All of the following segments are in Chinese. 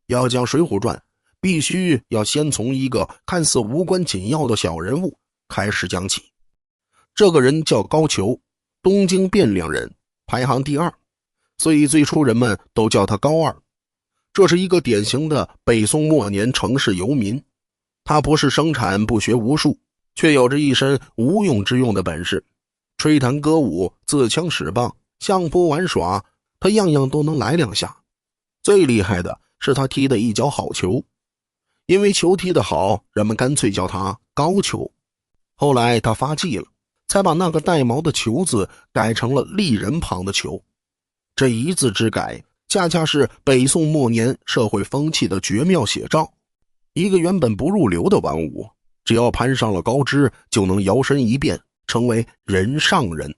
要讲《水浒传》，必须要先从一个看似无关紧要的小人物开始讲起。这个人叫高俅，东京汴梁人，排行第2，所以最初人们都叫他高二。这是一个典型的北宋末年城市游民，他不是生产，不学无术，却有着一身无用之用的本事，吹弹歌舞，自枪使棒，相扑玩耍，他样样都能来2下。最厉害的是他踢的一脚好球，因为球踢得好，人们干脆叫他高俅。后来他发迹了，才把那个带毛的球字改成了立人旁的球。这一字之改，恰恰是北宋末年社会风气的绝妙写照。一个原本不入流的玩物，只要攀上了高枝，就能摇身一变，成为人上人。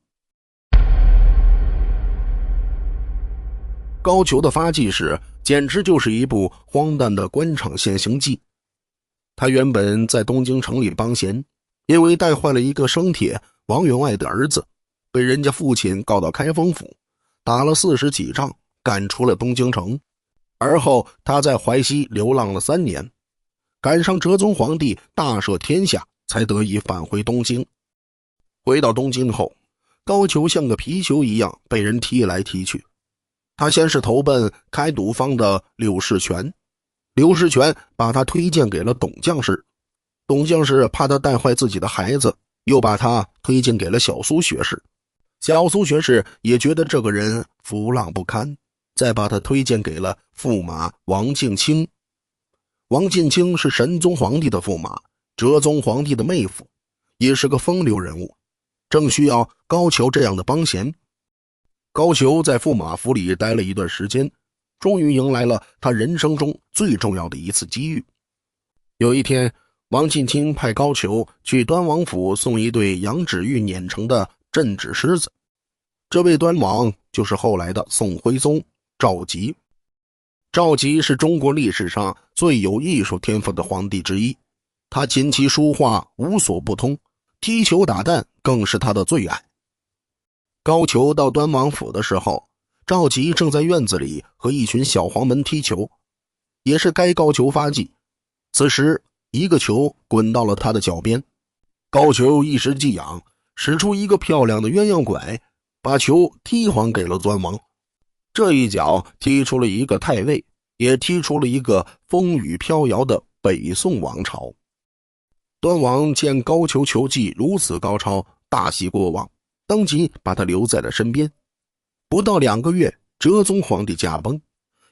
高俅的发迹史简直就是一部荒诞的官场现形记。他原本在东京城里帮闲，因为带坏了一个生铁王员外的儿子，被人家父亲告到开封府，打了40几仗，赶出了东京城。而后他在淮西流浪了3年，赶上哲宗皇帝大赦天下，才得以返回东京。回到东京后，高俅像个皮球一样被人踢来踢去。他先是投奔开赌坊的柳世权，柳世权把他推荐给了董将士，董将士怕他带坏自己的孩子，又把他推荐给了小苏学士，小苏学士也觉得这个人浮浪不堪，再把他推荐给了驸马王敬清。王敬清是神宗皇帝的驸马，哲宗皇帝的妹夫，也是个风流人物，正需要高俅这样的帮闲。高俅在驸马府里待了一段时间，终于迎来了他人生中最重要的一次机遇。有一天，王敬清派高俅去端王府送一对羊脂玉碾成的镇纸狮子。这位端王就是后来的宋徽宗赵佶。赵佶是中国历史上最有艺术天赋的皇帝之一，他琴棋书画无所不通，踢球打蛋更是他的最爱。高俅到端王府的时候，赵佶正在院子里和一群小黄门踢球，也是该高俅发迹。此时一个球滚到了他的脚边，高俅一时技痒，使出一个漂亮的鸳鸯拐，把球踢还给了端王。这一脚踢出了一个太尉，也踢出了一个风雨飘摇的北宋王朝。端王见高俅球技如此高超，大喜过望，当即把他留在了身边。不到2个月，哲宗皇帝驾崩，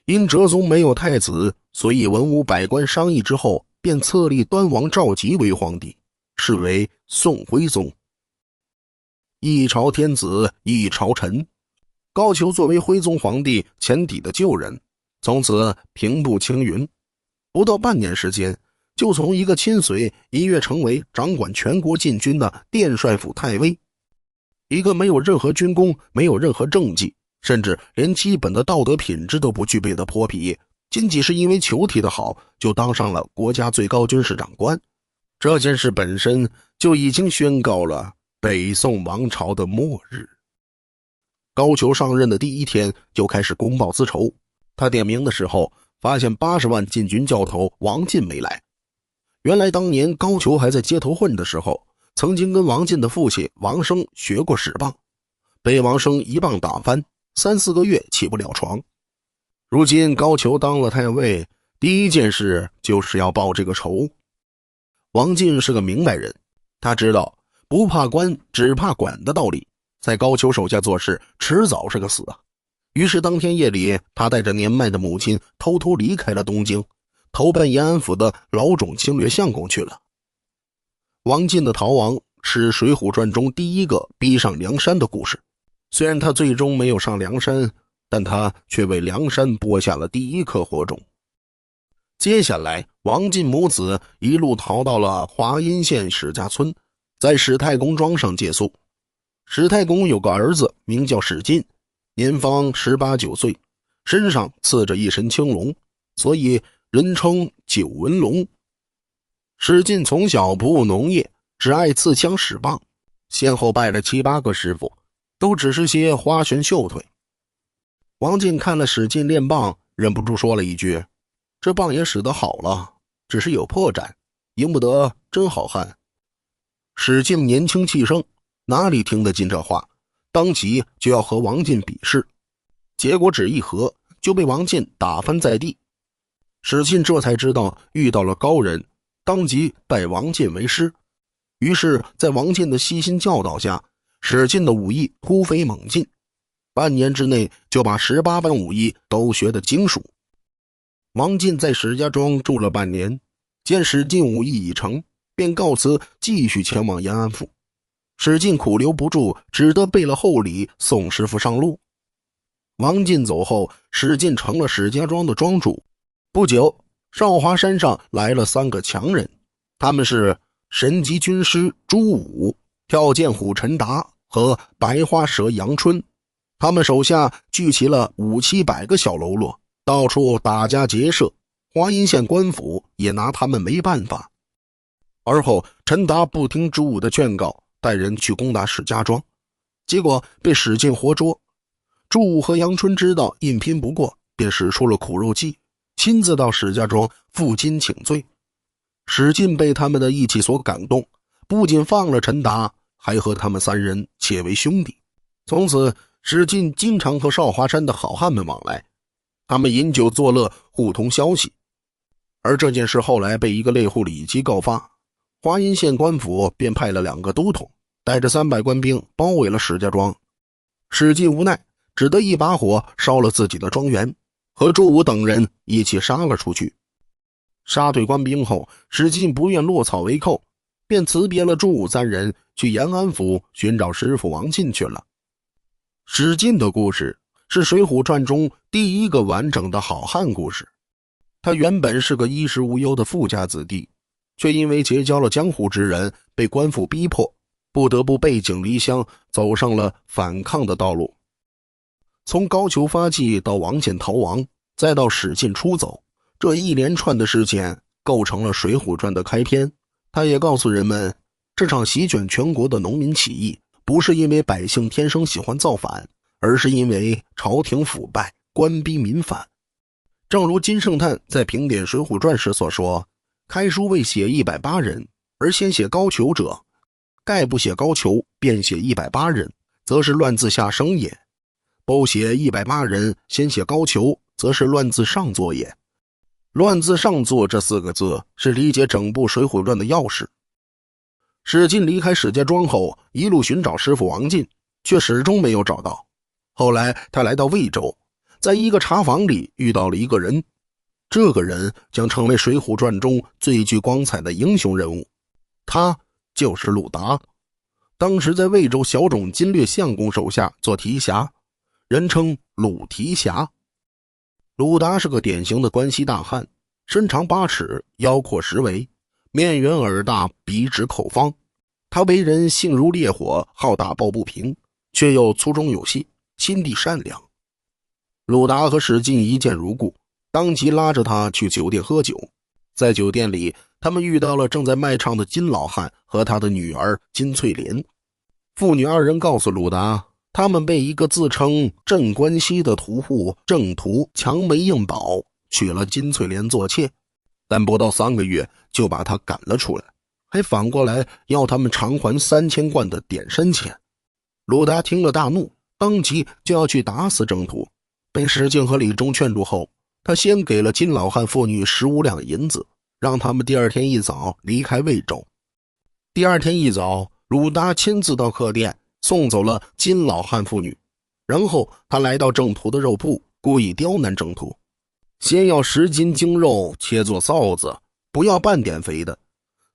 因哲宗没有太子，所以文武百官商议之后，便册立端王赵佶为皇帝，是为宋徽宗。一朝天子一朝臣，高俅作为徽宗皇帝前底的旧人，从此平步青云，不到半年时间，就从一个亲随一跃成为掌管全国禁军的殿帅府太尉。一个没有任何军功，没有任何政绩，甚至连基本的道德品质都不具备的泼皮，仅仅是因为球踢得好，就当上了国家最高军事长官。这件事本身就已经宣告了北宋王朝的末日。高俅上任的第1天就开始公报私仇，他点名的时候发现80万禁军教头王进没来。原来当年高俅还在街头混的时候，曾经跟王进的父亲王生学过使棒，被王生一棒打翻，3、4个月起不了床。如今高俅当了太尉，第一件事就是要报这个仇。王进是个明白人，他知道不怕官只怕管的道理，在高俅手下做事迟早是个死啊。于是当天夜里，他带着年迈的母亲偷偷离开了东京，投奔延安府的老种侵略相公去了。王进的逃亡是《水浒传》中第一个逼上梁山的故事，虽然他最终没有上梁山，但他却为梁山播下了第一颗火种。接下来王进母子一路逃到了华阴县史家村，在史太公庄上借宿。史太公有个儿子名叫史进，年方18、19岁，身上刺着一身青龙，所以人称九纹龙。史进从小不务农业，只爱刺枪使棒，先后拜了7、8个师傅，都只是些花拳绣腿。王进看了史进练棒，忍不住说了一句：“这棒也使得好了，只是有破绽，赢不得真好汉。”史进年轻气盛，哪里听得进这话，当即就要和王进比试，结果只一合就被王进打翻在地。史进这才知道遇到了高人，当即拜王进为师。于是在王进的悉心教导下，史进的武艺突飞猛进，半年之内就把18般武艺都学得精熟。王进在史家庄住了半年，见史进武艺已成，便告辞继续前往延安府。史进苦留不住，只得备了厚礼送师傅上路。王进走后，史进成了史家庄的庄主。不久，少华山上来了3个强人，他们是神级军师朱武、跳涧虎陈达和白花蛇杨春。他们手下聚齐了5、700个小喽啰，到处打家劫舍，华阴县官府也拿他们没办法。而后陈达不听朱武的劝告，带人去攻打史家庄，结果被史进活捉。朱武和杨春知道硬拼不过，便使出了苦肉计，亲自到史家庄负荆请罪。史进被他们的义气所感动，不仅放了陈达，还和他们3人结为兄弟。从此史进经常和少华山的好汉们往来，他们饮酒作乐，互通消息。而这件事后来被一个猎户里籍告发，华阴县官府便派了2个都统，带着300官兵包围了史家庄。史进无奈，只得一把火烧了自己的庄园，和朱武等人一起杀了出去。杀退官兵后，史进不愿落草为寇，便辞别了朱武3人，去延安府寻找师傅王进去了。史进的故事是《水浒传》中第一个完整的好汉故事。他原本是个衣食无忧的富家子弟，却因为结交了江湖之人，被官府逼迫，不得不背井离乡，走上了反抗的道路。从高俅发迹到王翦逃亡，再到史进出走，这一连串的事件构成了《水浒传》的开篇。他也告诉人们，这场席卷全国的农民起义不是因为百姓天生喜欢造反，而是因为朝廷腐败，官逼民反。正如金圣叹在评点《水浒传》时所说，开书未写108人，而先写高俅者，盖不写高俅，便写108人，则是乱自下生也；不写108人，先写高俅，则是乱自上作也。乱自上作这4个字是理解整部《水浒传》的钥匙。史进离开史家庄后，一路寻找师傅王进，却始终没有找到。后来他来到魏州，在一个茶坊里遇到了一个人，这个人将成为《水浒传》中最具光彩的英雄人物，他就是鲁达。当时在魏州小种金略相公手下做提辖，人称鲁提辖。鲁达是个典型的关西大汉，身长8尺，腰阔10围，面圆耳大，鼻直口方。他为人性如烈火，好打抱不平，却又粗中有细，心地善良。鲁达和史进一见如故，当即拉着他去酒店喝酒。在酒店里，他们遇到了正在卖唱的金老汉和他的女儿金翠莲。父女2人告诉鲁达，他们被一个自称镇关西的屠户郑屠强为硬保，娶了金翠莲做妾，但不到3个月就把他赶了出来，还反过来要他们偿还3000贯的点身钱。鲁达听了大怒，当即就要去打死郑屠，被史进和李忠劝住后，他先给了金老汉父女15两银子，让他们第2天一早离开魏州。第2天一早，鲁达亲自到客店送走了金老汉父女，然后他来到郑屠的肉铺，故意刁难郑屠，先要10斤精肉切作臊子，不要半点肥的，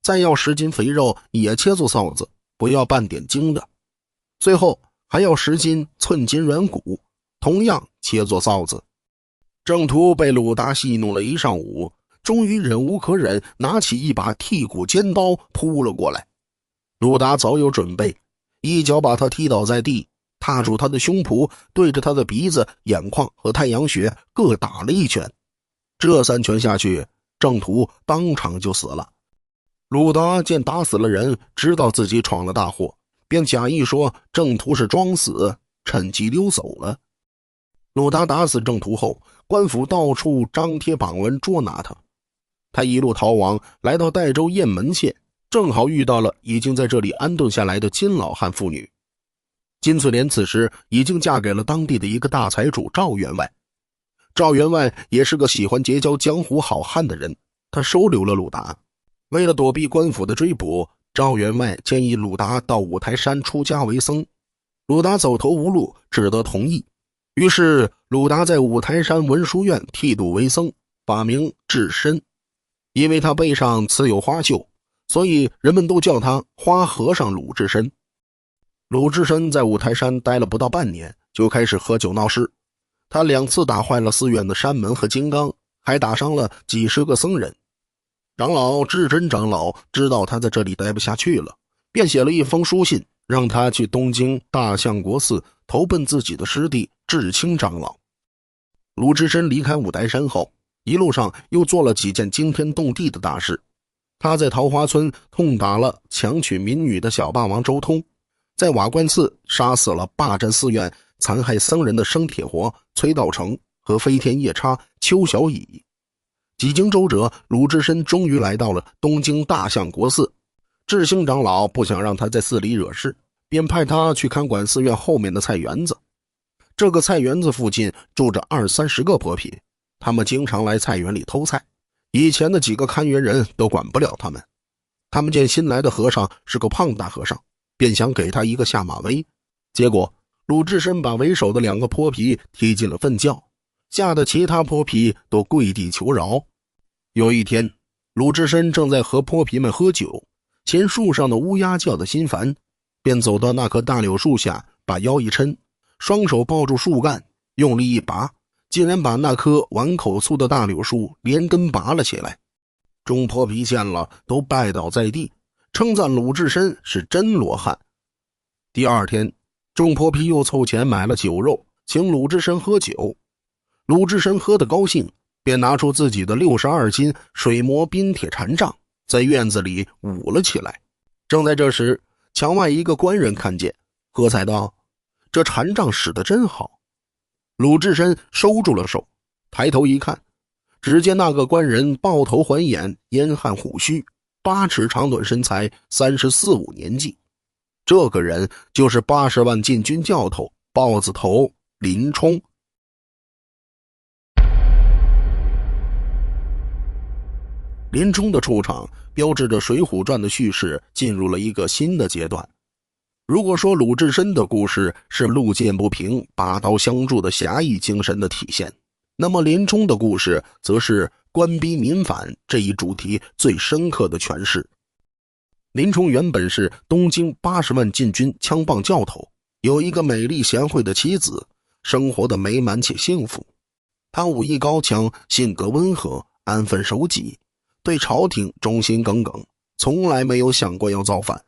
再要10斤肥肉也切作臊子，不要半点精的，最后还要10斤寸筋软骨，同样切作臊子。郑屠被鲁达戏弄了一上午，终于忍无可忍，拿起一把剔骨尖刀扑了过来。鲁达早有准备，一脚把他踢倒在地，踏住他的胸脯，对着他的鼻子、眼眶和太阳穴各打了一拳。这3拳下去，郑屠当场就死了。鲁达见打死了人，知道自己闯了大祸，便假意说郑屠是装死，趁机溜走了。鲁达打死郑屠后，官府到处张贴榜文捉拿他。他一路逃亡，来到代州雁门县，正好遇到了已经在这里安顿下来的金老汉妇女。金翠莲此时已经嫁给了当地的一个大财主赵员外。赵员外也是个喜欢结交江湖好汉的人，他收留了鲁达。为了躲避官府的追捕，赵员外建议鲁达到五台山出家为僧。鲁达走投无路，只得同意。于是鲁达在五台山文殊院剃度为僧，法名智深。因为他背上刺有花绣，所以人们都叫他花和尚鲁智深。鲁智深在五台山待了不到半年，就开始喝酒闹事。他2次打坏了寺院的山门和金刚，还打伤了几十个僧人。长老智真长老知道他在这里待不下去了，便写了一封书信，让他去东京大相国寺投奔自己的师弟智清长老。鲁智深离开五台山后，一路上又做了几件惊天动地的大事。他在桃花村痛打了强娶民女的小霸王周通，在瓦官寺杀死了霸占寺院残害僧人的生铁活崔道成和飞天夜叉邱小乙。几经周折，鲁智深终于来到了东京大相国寺。智兴长老不想让他在寺里惹事，便派他去看管寺院后面的菜园子。这个菜园子附近住着20-30个婆皮，他们经常来菜园里偷菜，以前的几个看园人都管不了他们。他们见新来的和尚是个胖大和尚，便想给他一个下马威。结果鲁智深把为首的2个泼皮踢进了粪窖，吓得其他泼皮都跪地求饶。有一天，鲁智深正在和泼皮们喝酒，嫌树上的乌鸦叫得心烦，便走到那棵大柳树下，把腰一抻，双手抱住树干，用力一拔，竟然把那棵碗口粗的大柳树连根拔了起来。众泼皮见了都拜倒在地，称赞鲁智深是真罗汉。第二天，众泼皮又凑钱买了酒肉，请鲁智深喝酒。鲁智深喝得高兴，便拿出自己的62斤水磨冰铁禅杖，在院子里舞了起来。正在这时，墙外一个官人看见，喝彩道：“这禅杖使得真好。”鲁智深收住了手，抬头一看，只见那个官人抱头环眼，烟汗虎须，8尺长短身材，34-35年纪。这个人就是80万禁军教头豹子头林冲。林冲的出场标志着《水浒传》的叙事进入了一个新的阶段。如果说鲁智深的故事是路见不平拔刀相助的侠义精神的体现，那么林冲的故事则是官逼民反这一主题最深刻的诠释。林冲原本是东京80万禁军枪棒教头，有一个美丽贤惠的妻子，生活的美满且幸福。他武艺高强，性格温和，安分守己，对朝廷忠心耿耿，从来没有想过要造反。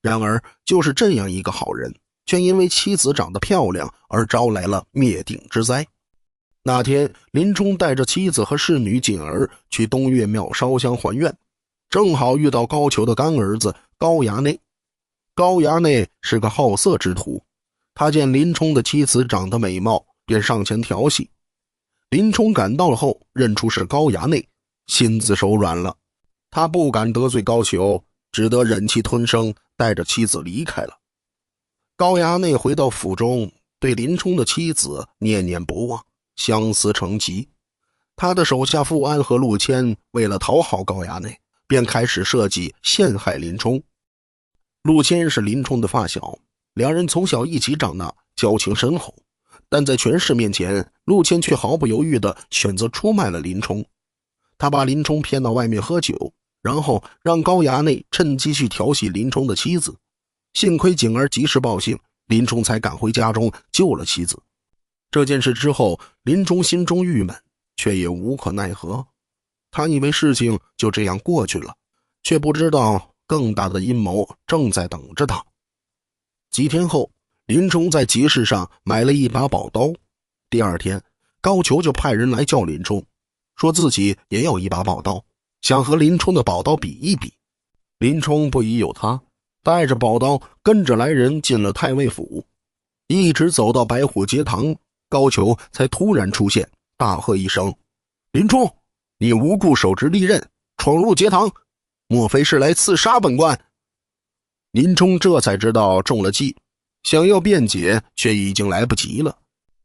然而就是这样一个好人，却因为妻子长得漂亮而招来了灭顶之灾。那天林冲带着妻子和侍女锦儿去东岳庙烧香还愿，正好遇到高俅的干儿子高衙内。高衙内是个好色之徒，他见林冲的妻子长得美貌，便上前调戏。林冲赶到了后，认出是高衙内，心自手软了。他不敢得罪高俅，只得忍气吞声，带着妻子离开了。高衙内回到府中，对林冲的妻子念念不忘，相思成疾。他的手下富安和陆谦为了讨好高衙内，便开始设计陷害林冲。陆谦是林冲的发小，两人从小一起长大，交情深厚，但在权势面前，陆谦却毫不犹豫地选择出卖了林冲。他把林冲骗到外面喝酒，然后让高衙内趁机去调戏林冲的妻子。幸亏景儿及时报信，林冲才赶回家中救了妻子。这件事之后，林冲心中郁闷，却也无可奈何。他以为事情就这样过去了，却不知道更大的阴谋正在等着他。几天后，林冲在集市上买了一把宝刀。第二天，高俅就派人来叫林冲，说自己也有一把宝刀，想和林冲的宝刀比一比。林冲不疑有他，带着宝刀跟着来人进了太尉府，一直走到白虎节堂，高俅才突然出现，大喝一声：林冲，你无故手执利刃闯入节堂，莫非是来刺杀本官？林冲这才知道中了计，想要辩解却已经来不及了。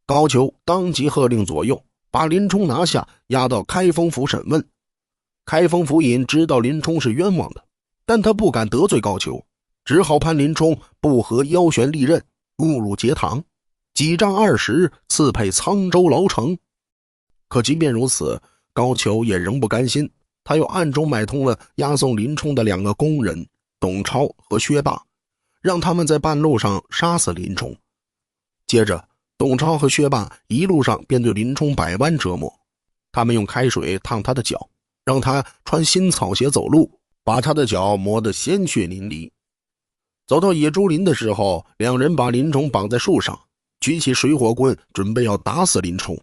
高俅当即喝令左右把林冲拿下，押到开封府审问。开封府尹知道林冲是冤枉的，但他不敢得罪高俅，只好判林冲不合腰悬利刃，误入节堂，几杖20，赐配沧州牢城。可即便如此，高俅也仍不甘心，他又暗中买通了押送林冲的2个工人董超和薛霸，让他们在半路上杀死林冲。接着董超和薛霸一路上便对林冲百般折磨，他们用开水烫他的脚，让他穿新草鞋走路，把他的脚磨得鲜血淋漓。走到野猪林的时候，2人把林冲绑在树上，举起水火棍准备要打死林冲。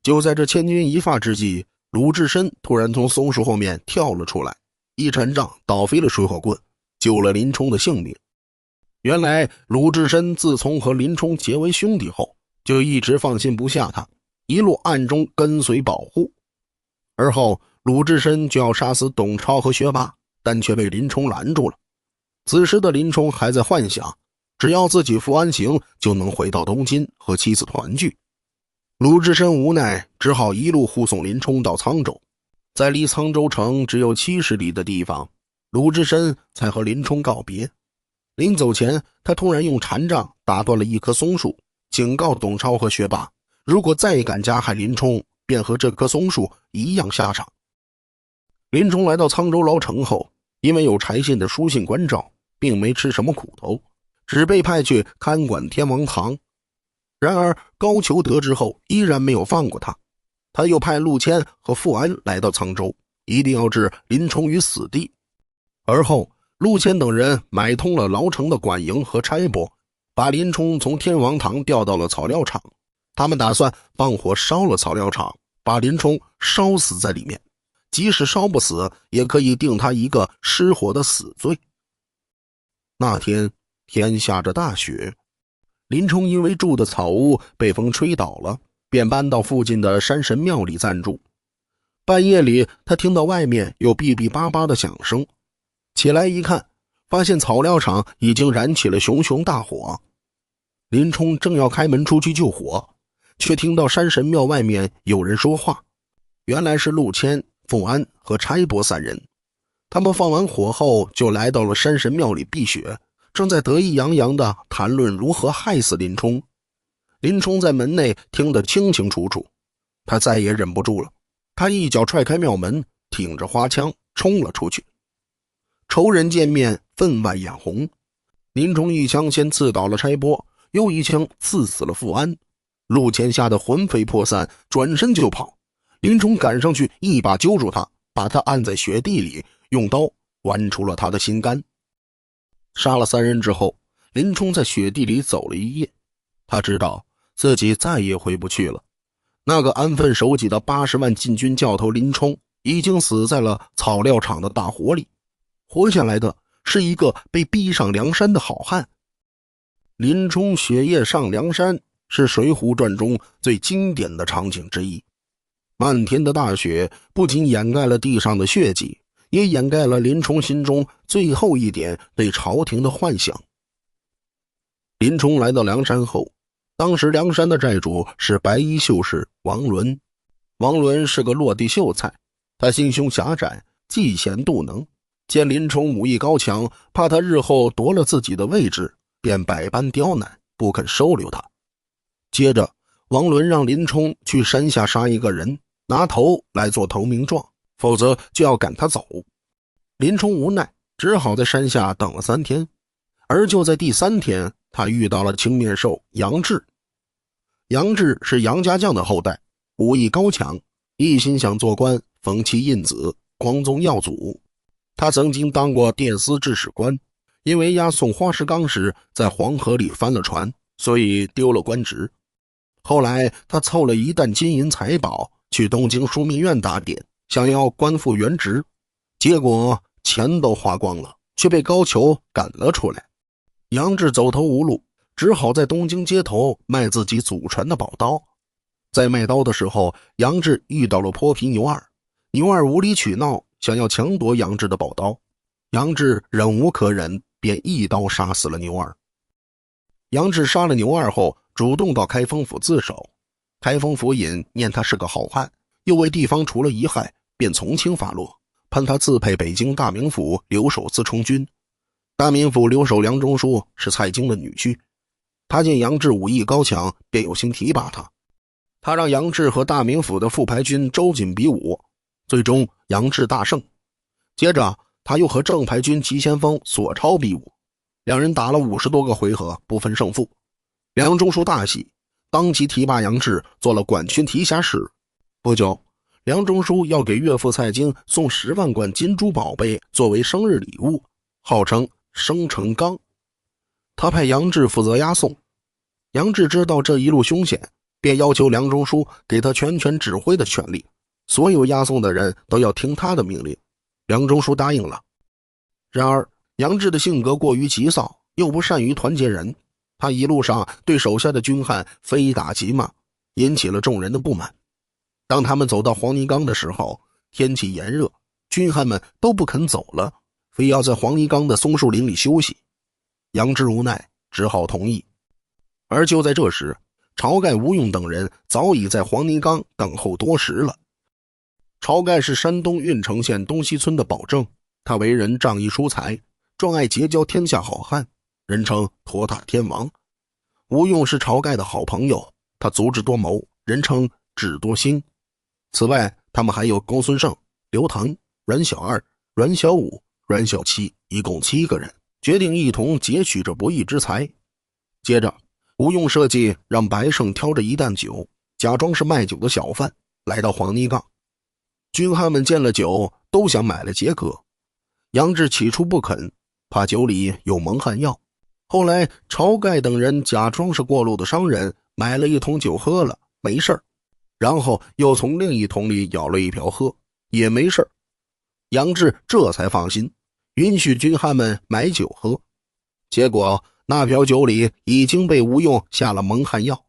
就在这千钧一发之际，鲁智深突然从松树后面跳了出来，一禅杖倒飞了水火棍，救了林冲的性命。原来鲁智深自从和林冲结为兄弟后，就一直放心不下他，一路暗中跟随保护。而后鲁智深就要杀死董超和薛霸，但却被林冲拦住了。此时的林冲还在幻想，只要自己服完刑就能回到东京和妻子团聚。鲁智深无奈，只好一路护送林冲到沧州。在离沧州城只有70里的地方，鲁智深才和林冲告别。临走前，他突然用禅杖打断了一棵松树，警告董超和薛霸，如果再敢加害林冲，便和这棵松树一样下场。林冲来到沧州牢城后，因为有柴进的书信关照，并没吃什么苦头，只被派去看管天王堂。然而高俅得知后依然没有放过他，他又派陆谦和富安来到沧州，一定要置林冲于死地。而后陆谦等人买通了牢城的管营和差拨，把林冲从天王堂调到了草料场。他们打算放火烧了草料场，把林冲烧死在里面，即使烧不死，也可以定他一个失火的死罪。那天天下着大雪，林冲因为住的草屋被风吹倒了，便搬到附近的山神庙里暂住。半夜里，他听到外面有哔哔叭叭的响声，起来一看，发现草料场已经燃起了熊熊大火。林冲正要开门出去救火，却听到山神庙外面有人说话，原来是陆谦、富安和差拨3人。他们放完火后就来到了山神庙里避雪，正在得意洋洋地谈论如何害死林冲。林冲在门内听得清清楚楚，他再也忍不住了，他一脚踹开庙门，挺着花枪冲了出去。仇人见面，分外眼红。林冲一枪先刺倒了差拨，又一枪刺死了富安。陆谦吓得魂飞魄散，转身就跑。林冲赶上去，一把揪住他，把他按在雪地里，用刀剜出了他的心肝。杀了3人之后，林冲在雪地里走了一夜。他知道自己再也回不去了。那个安分守己的80万禁军教头林冲已经死在了草料场的大火里，活下来的是一个被逼上梁山的好汉。林冲雪夜上梁山是《水浒传》中最经典的场景之一。漫天的大雪不仅掩盖了地上的血迹，也掩盖了林冲心中最后一点对朝廷的幻想。林冲来到梁山后，当时梁山的寨主是白衣秀士王伦。王伦是个落地秀才，他心胸狭窄，嫉贤妒能，见林冲武艺高强，怕他日后夺了自己的位置，便百般刁难，不肯收留他。接着王伦让林冲去山下杀一个人，拿头来做投名状，否则就要赶他走。林冲无奈，只好在山下等了3天。而就在第3天，他遇到了青面兽杨志。杨志是杨家将的后代，武艺高强，一心想做官，封其印子，光宗耀祖。他曾经当过殿司制史官，因为押送花石纲时在黄河里翻了船，所以丢了官职。后来他凑了一担金银财宝，去东京枢密院打点，想要官复原职，结果钱都花光了，却被高俅赶了出来。杨志走投无路，只好在东京街头卖自己祖传的宝刀。在卖刀的时候，杨志遇到了泼皮牛二，牛二无理取闹，想要强夺杨志的宝刀。杨志忍无可忍，便一刀杀死了牛二。杨志杀了牛二后，主动到开封府自首。开封府尹念他是个好汉，又为地方除了遗害，便从轻发落，判他自配北京大名府留守司冲军。大名府留守梁中书是蔡京的女婿，他见杨志武艺高强，便有心提拔他。他让杨志和大名府的副牌军周瑾比武，最终杨志大胜。接着他又和正牌军急先锋索超比武，两人打了50多个回合，不分胜负。梁中书大喜，当即提拔杨志做了管军提辖使。不久，梁中书要给岳父蔡京送10万贯金珠宝贝作为生日礼物，号称生辰纲。他派杨志负责押送。杨志知道这一路凶险，便要求梁中书给他全权指挥的权利，所有押送的人都要听他的命令。梁中书答应了。然而杨志的性格过于急躁，又不善于团结人，他一路上对手下的军汉非打即骂，引起了众人的不满。当他们走到黄泥冈的时候，天气炎热，军汉们都不肯走了，非要在黄泥冈的松树林里休息。杨志无奈，只好同意。而就在这时，晁盖、吴用等人早已在黄泥冈等候多时了。晁盖是山东郓城县东西村的保正，他为人仗义疏财，专爱结交天下好汉，人称托塔天王。吴用是晁盖的好朋友，他足智多谋，人称智多星。此外，他们还有公孙胜、刘唐、阮小二、阮小五、阮小七，一共7个人，决定一同劫取这不义之财。接着吴用设计让白胜挑着一担酒，假装是卖酒的小贩，来到黄泥冈。军汉们见了酒，都想买了解渴。杨志起初不肯，怕酒里有蒙汗药。后来晁盖等人假装是过路的商人，买了一桶酒喝了，没事儿，然后又从另一桶里舀了一瓢喝，也没事儿。杨志这才放心，允许军汉们买酒喝。结果那瓢酒里已经被吴用下了蒙汗药。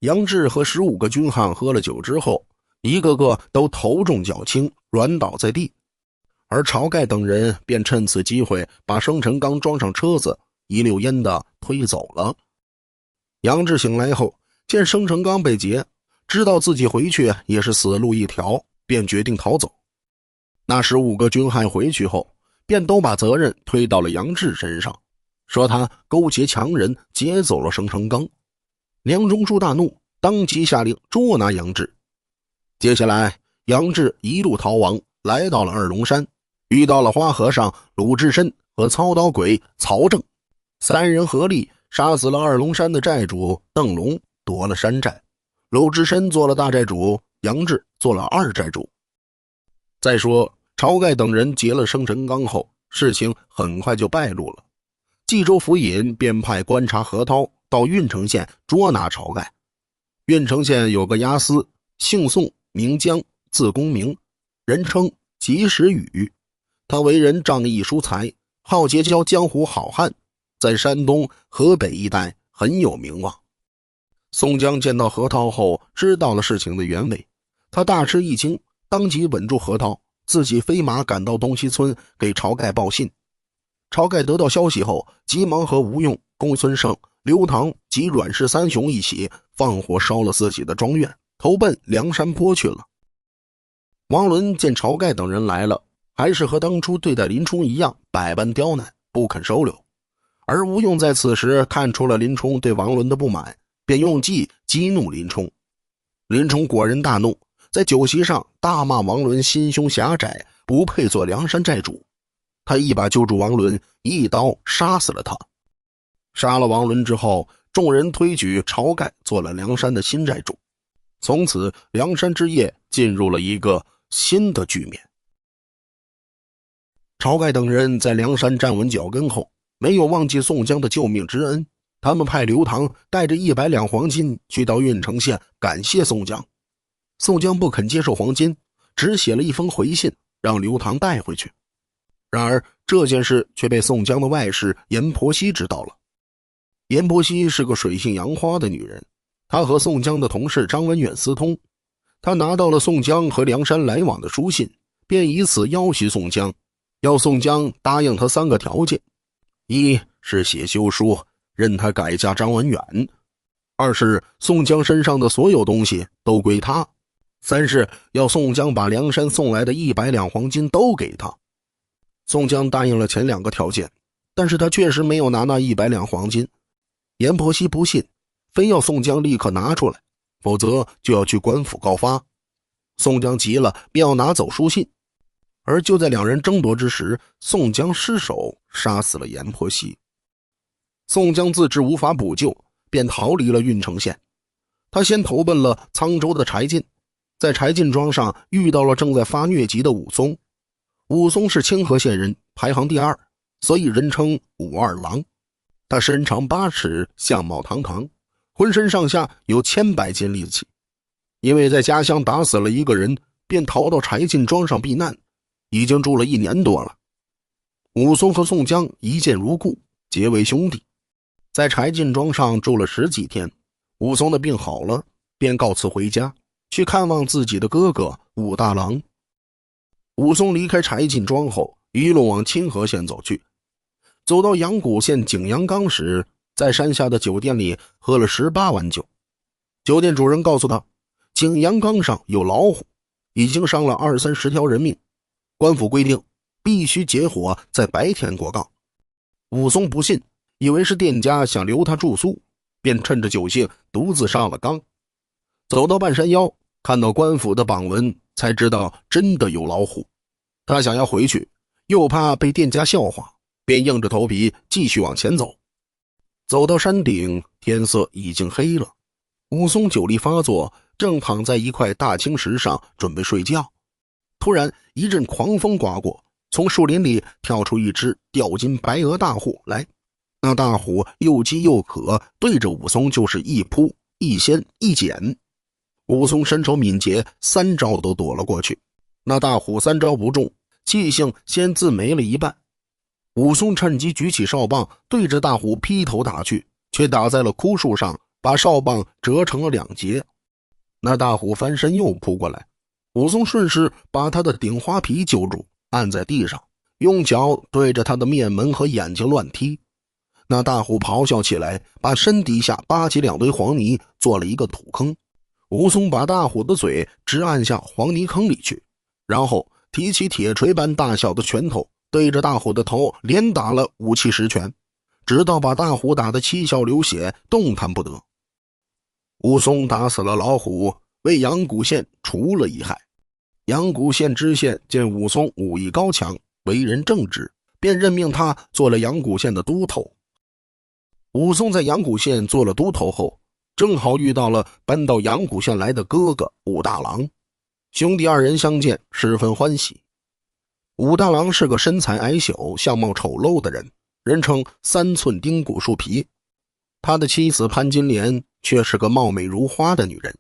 杨志和15个军汉喝了酒之后，一个个都头重脚轻，软倒在地。而晁盖等人便趁此机会把生辰纲装上车子，一溜烟的推走了。杨志醒来后，见生辰纲被劫，知道自己回去也是死路一条，便决定逃走。那15个军汉回去后，便都把责任推到了杨志身上，说他勾结强人劫走了生辰纲。梁中书大怒，当即下令捉拿杨志。接下来杨志一路逃亡，来到了二龙山，遇到了花和尚鲁智深和操刀鬼曹正，3人合力杀死了二龙山的寨主邓龙，夺了山寨。鲁智深做了大寨主，杨志做了二寨主。再说晁盖等人劫了生辰纲后，事情很快就败露了。冀州府尹便派观察何涛到郓城县捉拿晁盖。郓城县有个押司，姓宋名江，字公明，人称及时雨。他为人仗义疏财，好结交江湖好汉，在山东、河北一带很有名望。宋江见到何涛后，知道了事情的原委，他大吃一惊，当即稳住何涛，自己飞马赶到东西村给晁盖报信。晁盖得到消息后，急忙和吴用、公孙胜、刘唐及阮氏3雄一起放火烧了自己的庄院，投奔梁山坡去了。王伦见晁盖等人来了，还是和当初对待林冲一样，百般刁难，不肯收留。而吴用在此时看出了林冲对王伦的不满，便用计激怒林冲。林冲果然大怒，在酒席上大骂王伦心胸狭窄，不配做梁山寨主。他一把揪住王伦，一刀杀死了他。杀了王伦之后，众人推举晁盖做了梁山的新寨主。从此梁山之夜进入了一个新的局面。晁盖等人在梁山站稳脚跟后，没有忘记宋江的救命之恩，他们派刘唐带着100两黄金去到郓城县感谢宋江。宋江不肯接受黄金，只写了一封回信让刘唐带回去。然而这件事却被宋江的外室阎婆惜知道了。阎婆惜是个水性杨花的女人，她和宋江的同事张文远私通，她拿到了宋江和梁山来往的书信，便以此要挟宋江，要宋江答应他3个条件：一是写休书任他改嫁张文远；二是宋江身上的所有东西都归他；三是要宋江把梁山送来的100两黄金都给他。宋江答应了前2个条件，但是他确实没有拿那100两黄金。阎婆惜不信，非要宋江立刻拿出来，否则就要去官府告发。宋江急了，便要拿走书信。而就在2人争夺之时，宋江失手杀死了阎婆惜。宋江自知无法补救，便逃离了郓城县。他先投奔了沧州的柴进，在柴进庄上遇到了正在发疟疾的武松。武松是清河县人，排行第2，所以人称武二郎。他身长8尺，相貌堂堂，浑身上下有1,000斤力气。因为在家乡打死了一个人，便逃到柴进庄上避难，已经住了1年多了。武松和宋江一见如故，结为兄弟。在柴进庄上住了10几天，武松的病好了，便告辞回家，去看望自己的哥哥武大郎。武松离开柴进庄后，一路往清河县走去。走到阳谷县景阳冈时，在山下的酒店里喝了18碗酒。酒店主人告诉他，景阳冈上有老虎，已经伤了20-30条人命，官府规定必须结伙在白天过岗。武松不信，以为是店家想留他住宿，便趁着酒兴独自上了冈。走到半山腰，看到官府的榜文，才知道真的有老虎。他想要回去，又怕被店家笑话，便硬着头皮继续往前走。走到山顶，天色已经黑了。武松酒力发作，正躺在一块大青石上准备睡觉。突然一阵狂风刮过，从树林里跳出一只吊金白额大虎来。那大虎又饥又渴，对着武松就是一扑一掀一剪。武松身手敏捷，3招都躲了过去。那大虎3招不中，气性先自没了一半。武松趁机举起哨棒，对着大虎劈头打去，却打在了枯树上，把哨棒折成了2截。那大虎翻身又扑过来，武松顺势把他的顶花皮揪住，按在地上，用脚对着他的面门和眼睛乱踢。那大虎咆哮起来，把身底下扒起2堆黄泥，做了一个土坑。武松把大虎的嘴直按下黄泥坑里去，然后提起铁锤般大小的拳头，对着大虎的头连打了5、7、10拳，直到把大虎打得七窍流血，动弹不得。武松打死了老虎，为阳谷县除了一害。阳谷县知县见武松武艺高强，为人正直，便任命他做了阳谷县的都头。武松在阳谷县做了都头后，正好遇到了搬到阳谷县来的哥哥武大郎。兄弟2人相见，十分欢喜。武大郎是个身材矮小、相貌丑陋的人，人称3寸丁骨树皮。他的妻子潘金莲却是个貌美如花的女人。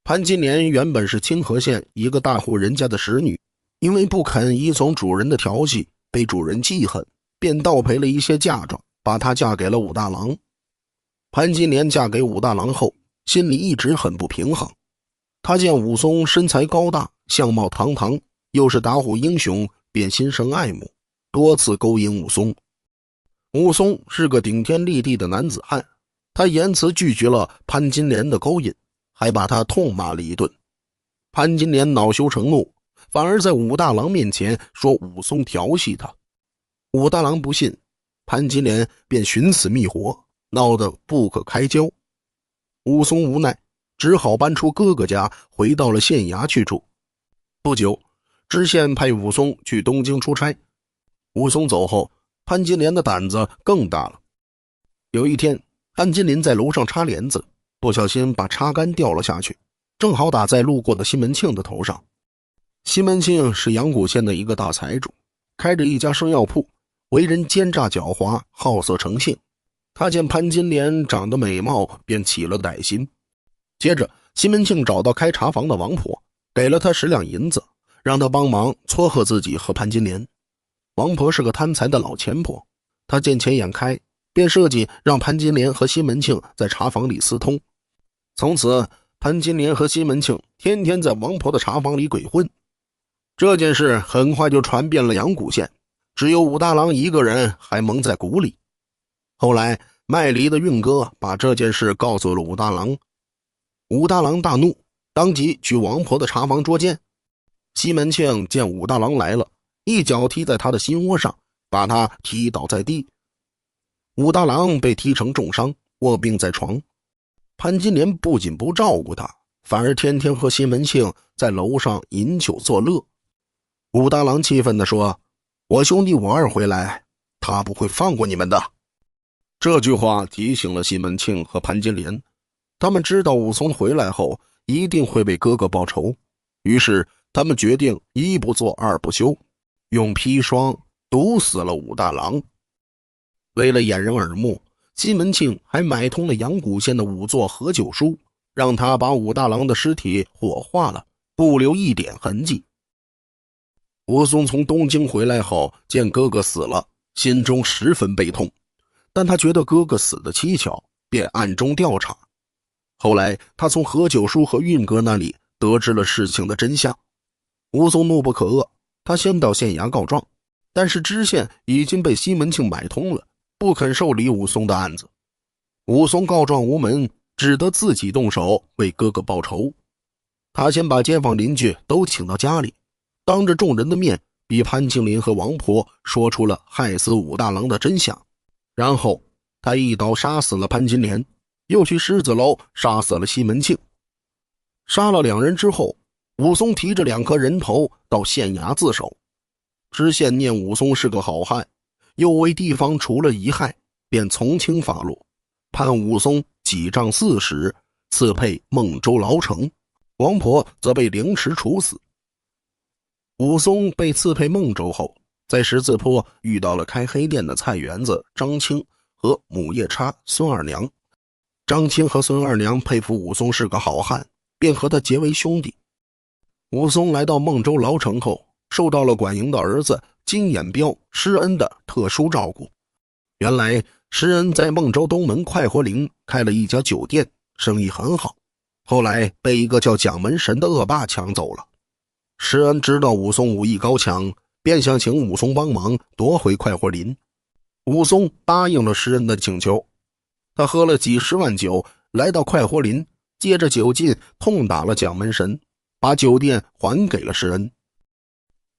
潘金莲原本是清河县一个大户人家的使女，因为不肯依从主人的调戏，被主人记恨，便倒赔了一些嫁妆，把她嫁给了武大郎。潘金莲嫁给武大郎后，心里一直很不平衡。她见武松身材高大，相貌堂堂，又是打虎英雄，便心生爱慕，多次勾引武松。武松是个顶天立地的男子汉，他言辞拒绝了潘金莲的勾引，还把他痛骂了一顿。潘金莲恼羞成怒，反而在武大郎面前说武松调戏他。武大郎不信，潘金莲便寻死觅活，闹得不可开交。武松无奈，只好搬出哥哥家，回到了县衙去住。不久，知县派武松去东京出差。武松走后，潘金莲的胆子更大了。有一天，潘金莲在楼上插帘子，不小心把插杆掉了下去，正好打在路过的西门庆的头上。西门庆是阳谷县的一个大财主，开着一家生药铺，为人奸诈狡猾，好色成性。他见潘金莲长得美貌，便起了歹心。接着西门庆找到开茶房的王婆，给了他10两银子，让他帮忙撮合自己和潘金莲。王婆是个贪财的老钱婆，她见钱眼开，便设计让潘金莲和西门庆在茶房里私通。从此潘金莲和西门庆天天在王婆的茶房里鬼混。这件事很快就传遍了阳谷县，只有武大郎一个人还蒙在鼓里。后来卖梨的运哥把这件事告诉了武大郎，武大郎大怒，当即去王婆的茶房捉奸。西门庆见武大郎来了，一脚踢在他的心窝上，把他踢倒在地。武大郎被踢成重伤，卧病在床。潘金莲不仅不照顾他，反而天天和西门庆在楼上饮酒作乐。武大郎气愤地说：“我兄弟武二回来，他不会放过你们的。”这句话提醒了西门庆和潘金莲，他们知道武松回来后一定会为哥哥报仇，于是他们决定一不做二不休，用砒霜毒死了武大郎。为了掩人耳目，西门庆还买通了阳谷县的仵作何九叔，让他把武大郎的尸体火化了，不留一点痕迹。武松从东京回来后，见哥哥死了，心中十分悲痛，但他觉得哥哥死得蹊跷，便暗中调查。后来他从何九叔和运哥那里得知了事情的真相。武松怒不可遏，他先到县衙告状，但是知县已经被西门庆买通了，不肯受理武松的案子。武松告状无门，只得自己动手为哥哥报仇。他先把街坊邻居都请到家里，当着众人的面逼潘金莲和王婆说出了害死武大郎的真相，然后他一刀杀死了潘金莲，又去狮子楼杀死了西门庆。杀了2人之后，武松提着2颗人头到县衙自首。知县念武松是个好汉，又为地方除了遗害，便从轻发落，判武松几杖40，赐配孟州牢城，王婆则被凌迟处死。武松被赐配孟州后，在十字坡遇到了开黑店的菜园子张青和母夜叉孙二娘。张青和孙二娘佩服武松是个好汉，便和他结为兄弟。武松来到孟州牢城后，受到了管营的儿子金眼彪施恩的特殊照顾。原来施恩在孟州东门快活林开了一家酒店，生意很好，后来被一个叫蒋门神的恶霸抢走了。施恩知道武松武艺高强，便想请武松帮忙夺回快活林。武松答应了施恩的请求，他喝了几十万酒，来到快活林，借着酒劲痛打了蒋门神，把酒店还给了施恩。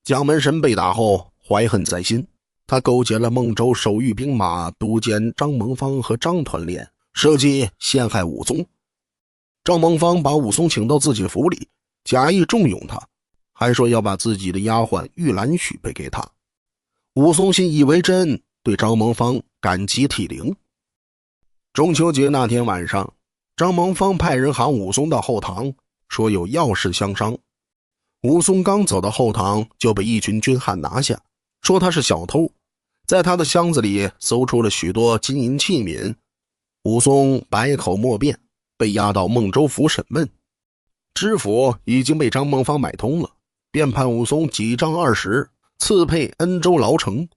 蒋门神被打后怀恨在心，他勾结了孟州守御兵马都监张蒙方和张团练，设计陷害武松。张蒙方把武松请到自己府里，假意重用他，还说要把自己的丫鬟玉兰许配给他。武松信以为真，对张蒙方感激涕零。中秋节那天晚上，张蒙方派人喊武松到后堂，说有要事相商。武松刚走到后堂，就被一群军汉拿下，说他是小偷，在他的箱子里搜出了许多金银器皿。武松百口莫辩，被押到孟州府审问。知府已经被张蒙方买通了，便判武松几杖20，赐配恩州牢城。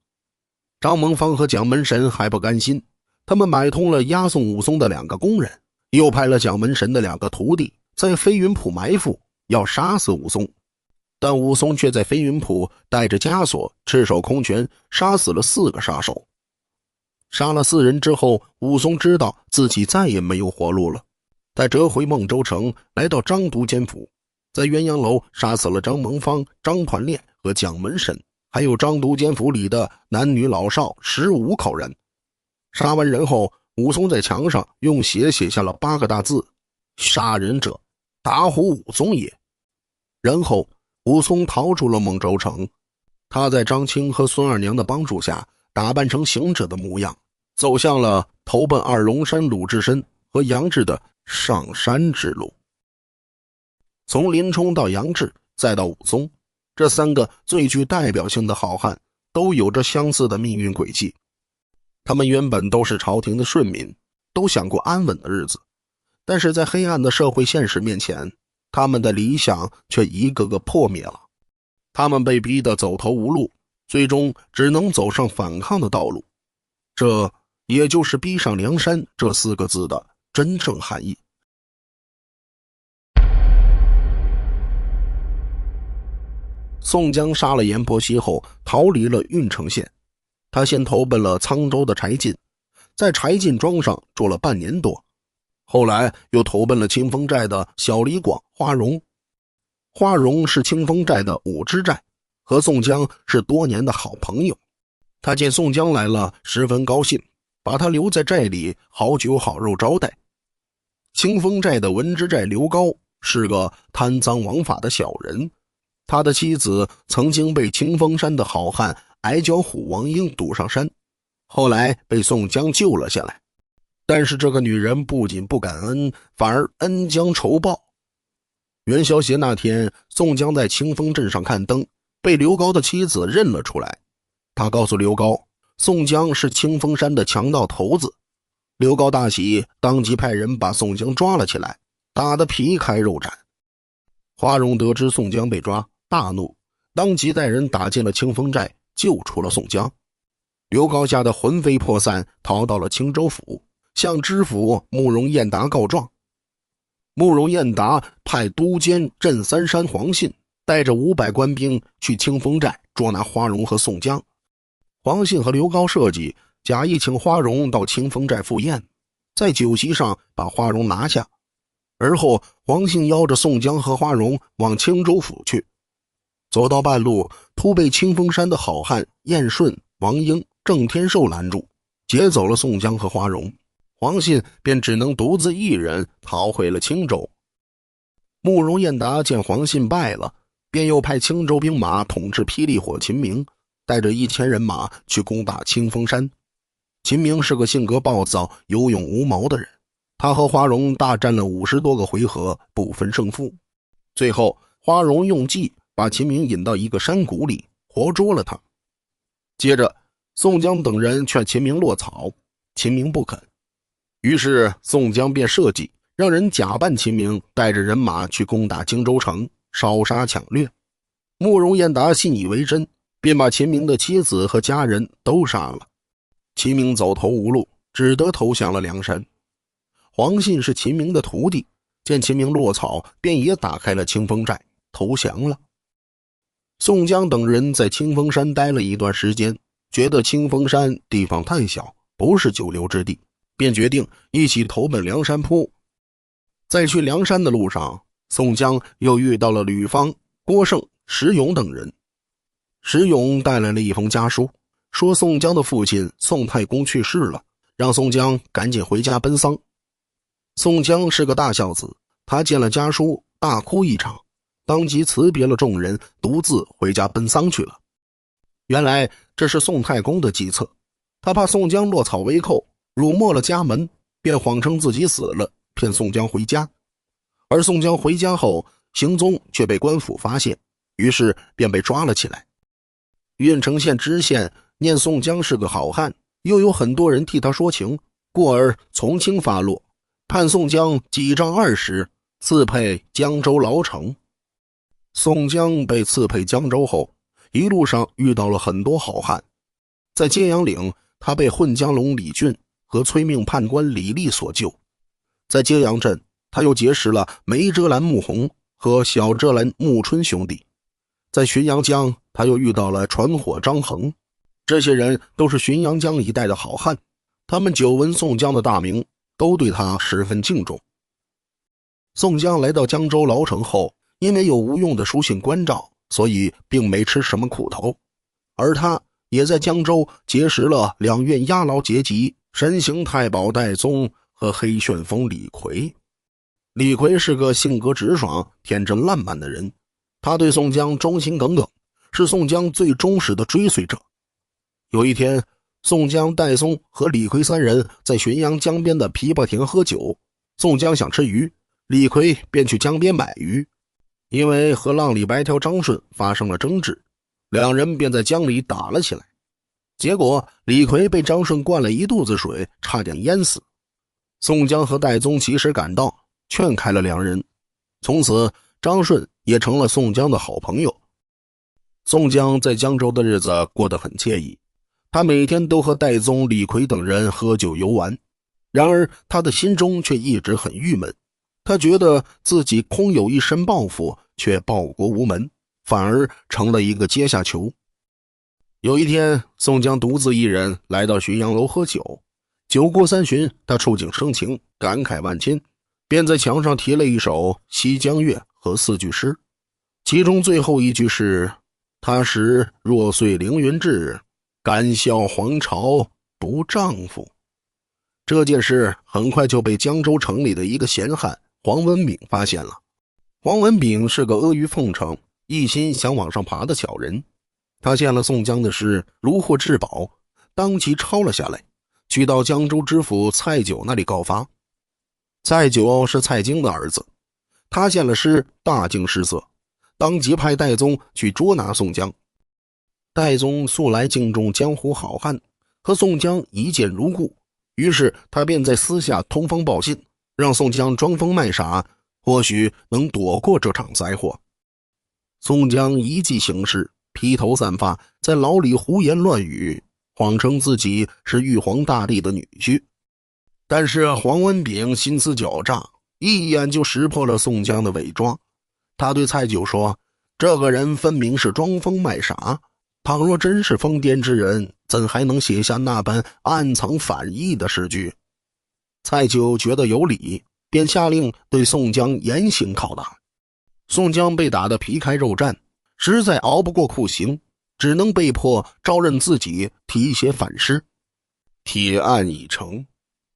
张蒙方和蒋门神还不甘心，他们买通了押送武松的2个工人，又派了蒋门神的2个徒弟在飞云浦埋伏，要杀死武松。但武松却在飞云浦带着枷锁，赤手空拳杀死了4个杀手。杀了4人之后，武松知道自己再也没有活路了。他折回孟州城，来到张都监府，在鸳鸯楼杀死了张蒙方、张团练和蒋门神，还有张都监府里的男女老少15口人。杀完人后，武松在墙上用血写下了8个大字：杀人者，打虎武松也。然后武松逃出了孟州城，他在张青和孙二娘的帮助下，打扮成行者的模样，走向了投奔二龙山鲁智深和杨志的上山之路。从林冲到杨志再到武松，这3个最具代表性的好汉都有着相似的命运轨迹。他们原本都是朝廷的顺民，都想过安稳的日子，但是在黑暗的社会现实面前，他们的理想却一个个破灭了。他们被逼得走投无路，最终只能走上反抗的道路。这也就是逼上梁山这4个字的真正含义。宋江杀了阎婆惜后，逃离了郓城县。他先投奔了沧州的柴进，在柴进庄上住了半年多，后来又投奔了清风寨的小李广、花荣。花荣是清风寨的五支寨，和宋江是多年的好朋友。他见宋江来了，十分高兴，把他留在寨里，好酒好肉招待。清风寨的文支寨刘高是个贪赃枉法的小人，他的妻子曾经被清风山的好汉矮脚虎王英堵上山，后来被宋江救了下来。但是这个女人不仅不感恩，反而恩将仇报。元宵节那天，宋江在清风镇上看灯，被刘高的妻子认了出来。他告诉刘高，宋江是清风山的强盗头子。刘高大喜，当即派人把宋江抓了起来，打得皮开肉绽。花荣得知宋江被抓，大怒，当即带人打进了清风寨，救出了宋江。刘高吓得魂飞魄散，逃到了青州府，向知府慕容彦达告状。慕容彦达派都监镇三山黄信带着500官兵去清风寨捉拿花荣和宋江。黄信和刘高设计假意请花荣到清风寨赴宴，在酒席上把花荣拿下，而后黄信邀着宋江和花荣往青州府去。走到半路，突被清风山的好汉燕顺、王英、郑天寿拦住，劫走了宋江和花荣。黄信便只能独自一人逃回了青州。慕容彦达见黄信败了，便又派青州兵马统治霹雳火秦明，带着1000人马去攻打清风山。秦明是个性格暴躁、有勇无谋的人，他和花荣大战了50多个回合，不分胜负。最后花荣用计把秦明引到一个山谷里，活捉了他。接着宋江等人劝秦明落草，秦明不肯。于是宋江便设计让人假扮秦明，带着人马去攻打荆州城，烧杀抢掠。慕容彦达信以为真，便把秦明的妻子和家人都杀了。秦明走投无路，只得投降了梁山。黄信是秦明的徒弟，见秦明落草，便也打开了清风寨，投降了。宋江等人在清风山待了一段时间，觉得清风山地方太小，不是久留之地，便决定一起投奔梁山泊。在去梁山的路上，宋江又遇到了吕方、郭盛、石勇等人。石勇带来了一封家书，说宋江的父亲宋太公去世了，让宋江赶紧回家奔丧。宋江是个大孝子，他见了家书大哭一场，当即辞别了众人，独自回家奔丧去了。原来这是宋太公的计策，他怕宋江落草为寇，辱没了家门，便谎称自己死了，骗宋江回家。而宋江回家后行踪却被官府发现，于是便被抓了起来。郓城县知县念宋江是个好汉，又有很多人替他说情，故而从轻发落，判宋江几杖20，赐配江州牢城。宋江被赐配江州后，一路上遇到了很多好汉。在揭阳岭，他被混江龙李俊和催命判官李立所救。在揭阳镇，他又结识了梅遮拦穆弘和小遮拦穆春兄弟。在浔阳江，他又遇到了传火张衡。这些人都是浔阳江一带的好汉，他们久闻宋江的大名，都对他十分敬重。宋江来到江州牢城后，因为有无用的书信关照，所以并没吃什么苦头。而他也在江州结识了两院押牢结级神行太保戴宗和黑旋风李逵。李逵是个性格直爽、天真烂漫的人，他对宋江忠心耿耿，是宋江最忠实的追随者。有一天，宋江、戴宗和李逵3人在浔阳江边的琵琶亭喝酒，宋江想吃鱼，李逵便去江边买鱼。因为和浪里白条张顺发生了争执，两人便在江里打了起来。结果李逵被张顺灌了一肚子水，差点淹死。宋江和戴宗及时赶到，劝开了两人。从此张顺也成了宋江的好朋友。宋江在江州的日子过得很惬意，他每天都和戴宗、李逵等人喝酒游玩。然而他的心中却一直很郁闷，他觉得自己空有一身抱负，却报国无门，反而成了一个阶下囚。有一天，宋江独自一人来到浔阳楼喝酒，酒过三巡，他触景生情，感慨万千，便在墙上题了一首《西江月》和4句诗，其中最后一句是他时若遂凌云志，敢笑黄巢不丈夫。这件事很快就被江州城里的一个闲汉黄文炳发现了。黄文炳是个阿谀奉承、一心想往上爬的小人，他见了宋江的诗如获至宝，当即抄了下来，去到江州知府蔡九那里告发。蔡九是蔡京的儿子，他见了诗大惊失色，当即派戴宗去捉拿宋江。戴宗素来敬重江湖好汉，和宋江一见如故，于是他便在私下通风报信，让宋江装疯卖傻，或许能躲过这场灾祸。宋江一计行事，披头散发，在牢里胡言乱语，谎称自己是玉皇大帝的女婿。但是黄文炳心思狡诈，一眼就识破了宋江的伪装。他对蔡九说，这个人分明是装疯卖傻，倘若真是疯癫之人，怎还能写下那般暗藏反意的诗句？蔡九觉得有理，便下令对宋江严刑拷打。宋江被打得皮开肉绽，实在熬不过酷刑，只能被迫招认自己题写反诗。铁案已成。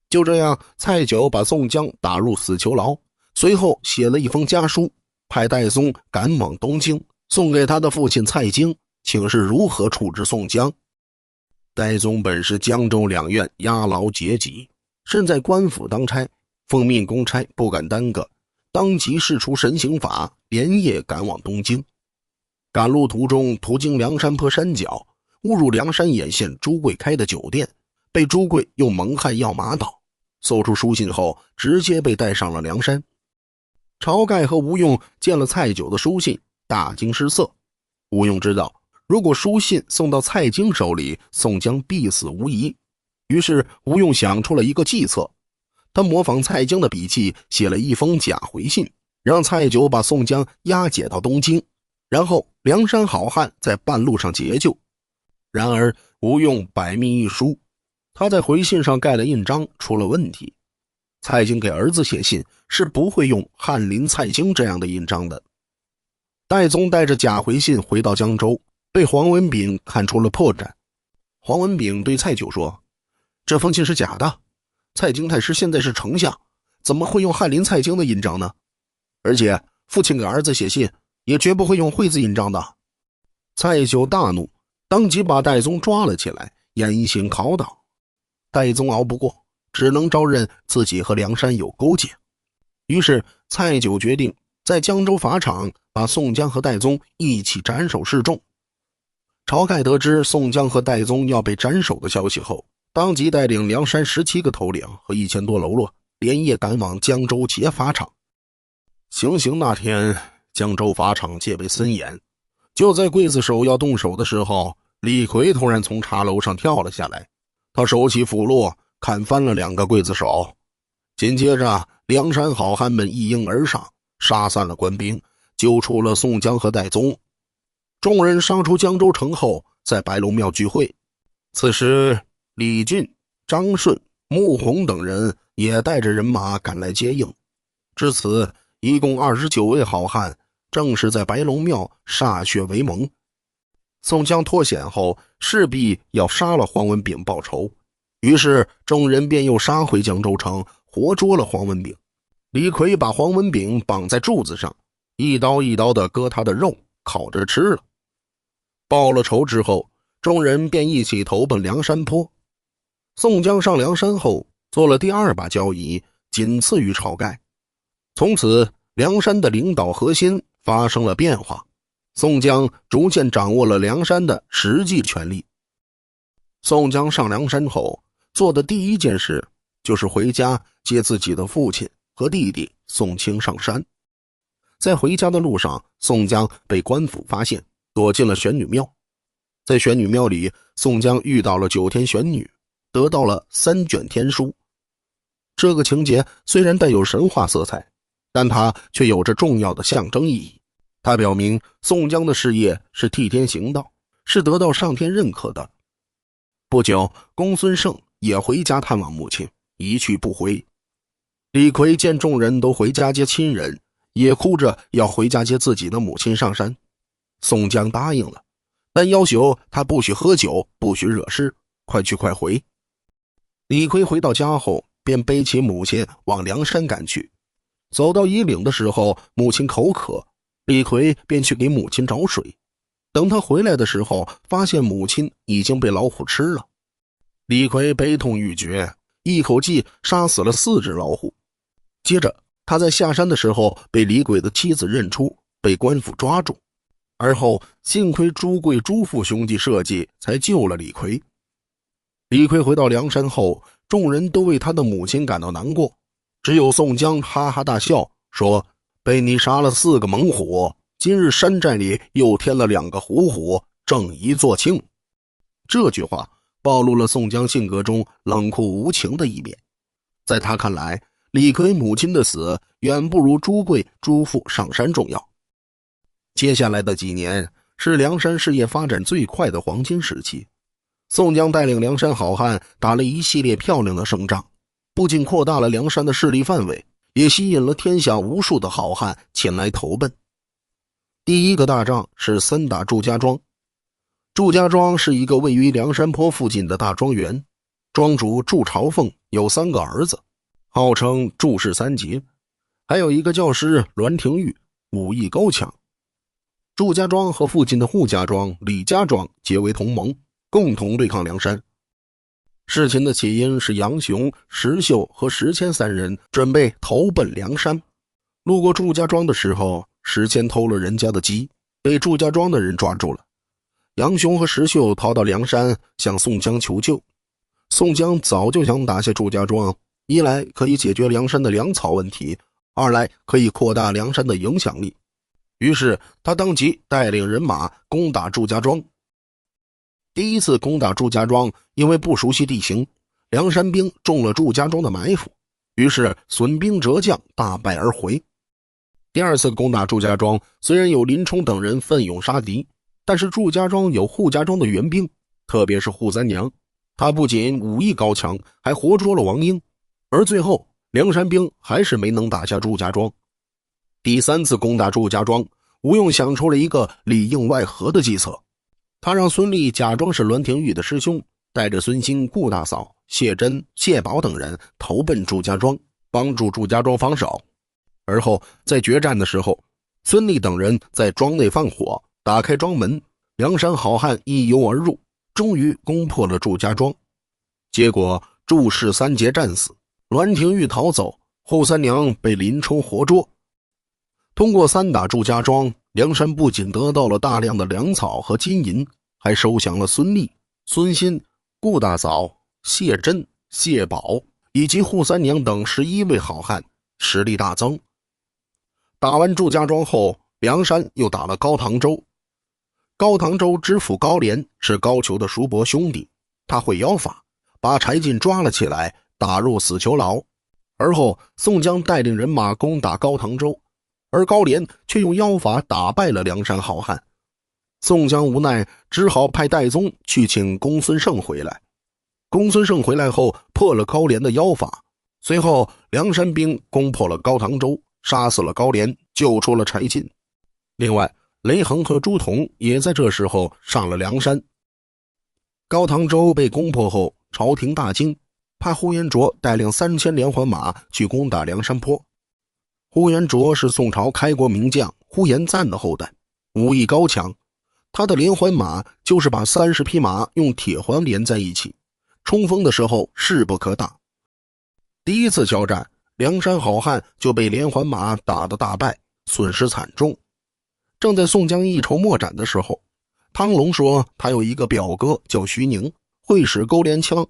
就这样，蔡九把宋江打入死囚牢，随后写了一封家书，派戴宗赶往东京，送给他的父亲蔡京，请示如何处置宋江。戴宗本是江州两院押牢结级，身在官府当差，奉命公差不敢耽搁，当即释出神行法，连夜赶往东京。赶路途中途经梁山坡山脚，误入梁山眼线朱贵开的酒店，被朱贵用蒙汗药麻倒。搜出书信后，直接被带上了梁山。晁盖和吴用见了蔡九的书信，大惊失色。吴用知道，如果书信送到蔡京手里，宋江必死无疑。于是吴用想出了一个计策，他模仿蔡京的笔迹，写了一封假回信，让蔡九把宋江押解到东京，然后梁山好汉在半路上解救。然而吴用百密一疏，他在回信上盖了印章，出了问题。蔡京给儿子写信是不会用翰林蔡京这样的印章的。戴宗带着假回信回到江州，被黄文炳看出了破绽。黄文炳对蔡九说，这封信是假的，蔡京太师现在是丞相，怎么会用翰林蔡京的印章呢？而且父亲给儿子写信也绝不会用讳字印章的。蔡九大怒，当即把戴宗抓了起来，严刑拷打。戴宗熬不过，只能招认自己和梁山有勾结。于是蔡九决定在江州法场把宋江和戴宗一起斩首示众。晁盖得知宋江和戴宗要被斩首的消息后，当即带领梁山17个头领和1000多喽啰，连夜赶往江州劫法场。行刑那天，江州法场戒备森严。就在刽子手要动手的时候，李逵突然从茶楼上跳了下来，他手起斧落，砍翻了2个刽子手。紧接着梁山好汉们一拥而上，杀散了官兵，救出了宋江和戴宗。众人杀出江州城后，在白龙庙聚会。此时李俊、张顺、穆弘等人也带着人马赶来接应。至此一共29位好汉正式在白龙庙歃血为盟。宋江脱险后，势必要杀了黄文炳报仇，于是众人便又杀回江州城，活捉了黄文炳。李逵把黄文炳绑在柱子上，一刀一刀地割他的肉，烤着吃了。报了仇之后，众人便一起投奔梁山坡。宋江上梁山后，做了第2把交椅，仅次于晁盖。从此梁山的领导核心发生了变化，宋江逐渐掌握了梁山的实际权力。宋江上梁山后，做的第一件事就是回家接自己的父亲和弟弟宋清上山。在回家的路上，宋江被官府发现，躲进了玄女庙。在玄女庙里，宋江遇到了9天玄女，得到了3卷天书。这个情节虽然带有神话色彩，但它却有着重要的象征意义。它表明宋江的事业是替天行道，是得到上天认可的。不久，公孙胜也回家探望母亲，一去不回。李逵见众人都回家接亲人，也哭着要回家接自己的母亲上山。宋江答应了，但要求他不许喝酒，不许惹事，快去快回。李逵回到家后，便背起母亲往梁山赶去。走到夷岭的时候，母亲口渴，李逵便去给母亲找水。等他回来的时候，发现母亲已经被老虎吃了。李逵悲痛欲绝，一口气杀死了4只老虎。接着他在下山的时候被李鬼的妻子认出，被官府抓住。而后幸亏朱贵、朱父兄弟设计，才救了李逵。李逵回到梁山后，众人都为他的母亲感到难过，只有宋江哈哈大笑，说：“被你杀了4个猛虎，今日山寨里又添了2个虎虎，正宜作庆。”这句话暴露了宋江性格中冷酷无情的一面。在他看来，李逵母亲的死远不如朱贵、朱父上山重要。接下来的几年是梁山事业发展最快的黄金时期。宋江带领梁山好汉打了一系列漂亮的胜仗，不仅扩大了梁山的势力范围，也吸引了天下无数的好汉前来投奔。第一个大仗是3打祝家庄。祝家庄是一个位于梁山坡附近的大庄园，庄主祝朝奉有3个儿子，号称祝氏3杰，还有一个教师栾廷玉，武艺高强。祝家庄和附近的扈家庄、李家庄结为同盟，共同对抗梁山。事情的起因是杨雄、石秀和石谦3人准备投奔梁山。路过祝家庄的时候，石谦偷了人家的鸡，被祝家庄的人抓住了。杨雄和石秀逃到梁山，向宋江求救。宋江早就想打下祝家庄，一来可以解决梁山的粮草问题，二来可以扩大梁山的影响力。于是他当即带领人马攻打祝家庄。第一次攻打祝家庄，因为不熟悉地形，梁山兵中了祝家庄的埋伏，于是损兵折将，大败而回。第二次攻打祝家庄，虽然有林冲等人奋勇杀敌，但是祝家庄有扈家庄的援兵，特别是扈三娘，他不仅武艺高强，还活捉了王英，而最后梁山兵还是没能打下祝家庄。第3次攻打祝家庄，吴用想出了一个里应外合的计策。他让孙立假装是栾廷玉的师兄，带着孙兴、顾大嫂、谢珍、谢宝等人投奔祝家庄，帮助祝家庄防守。而后在决战的时候，孙立等人在庄内放火，打开庄门，梁山好汉一拥而入，终于攻破了祝家庄。结果祝氏3杰战死，栾廷玉逃走，扈三娘被林冲活捉。通过3打祝家庄，梁山不仅得到了大量的粮草和金银，还收降了孙立、孙欣、顾大嫂、谢珍、谢宝以及扈三娘等11位好汉，实力大增。打完祝家庄后，梁山又打了高唐州。高唐州知府高廉是高俅的叔伯兄弟，他会妖法，把柴进抓了起来，打入死囚牢。而后宋江带领人马攻打高唐州，而高廉却用妖法打败了梁山好汉。宋江无奈，只好派戴宗去请公孙胜回来。公孙胜回来后破了高廉的妖法，随后梁山兵攻破了高唐州，杀死了高廉，救出了柴进。另外雷横和朱仝也在这时候上了梁山。高唐州被攻破后，朝廷大惊，派呼延灼带领3000连环马去攻打梁山坡。呼延灼是宋朝开国名将呼延赞的后代，武艺高强。他的连环马就是把30匹马用铁环连在一起，冲锋的时候势不可挡。第一次交战，梁山好汉就被连环马打得大败，损失惨重。正在宋江一筹莫展的时候，汤龙说他有一个表哥叫徐宁，会使钩镰枪，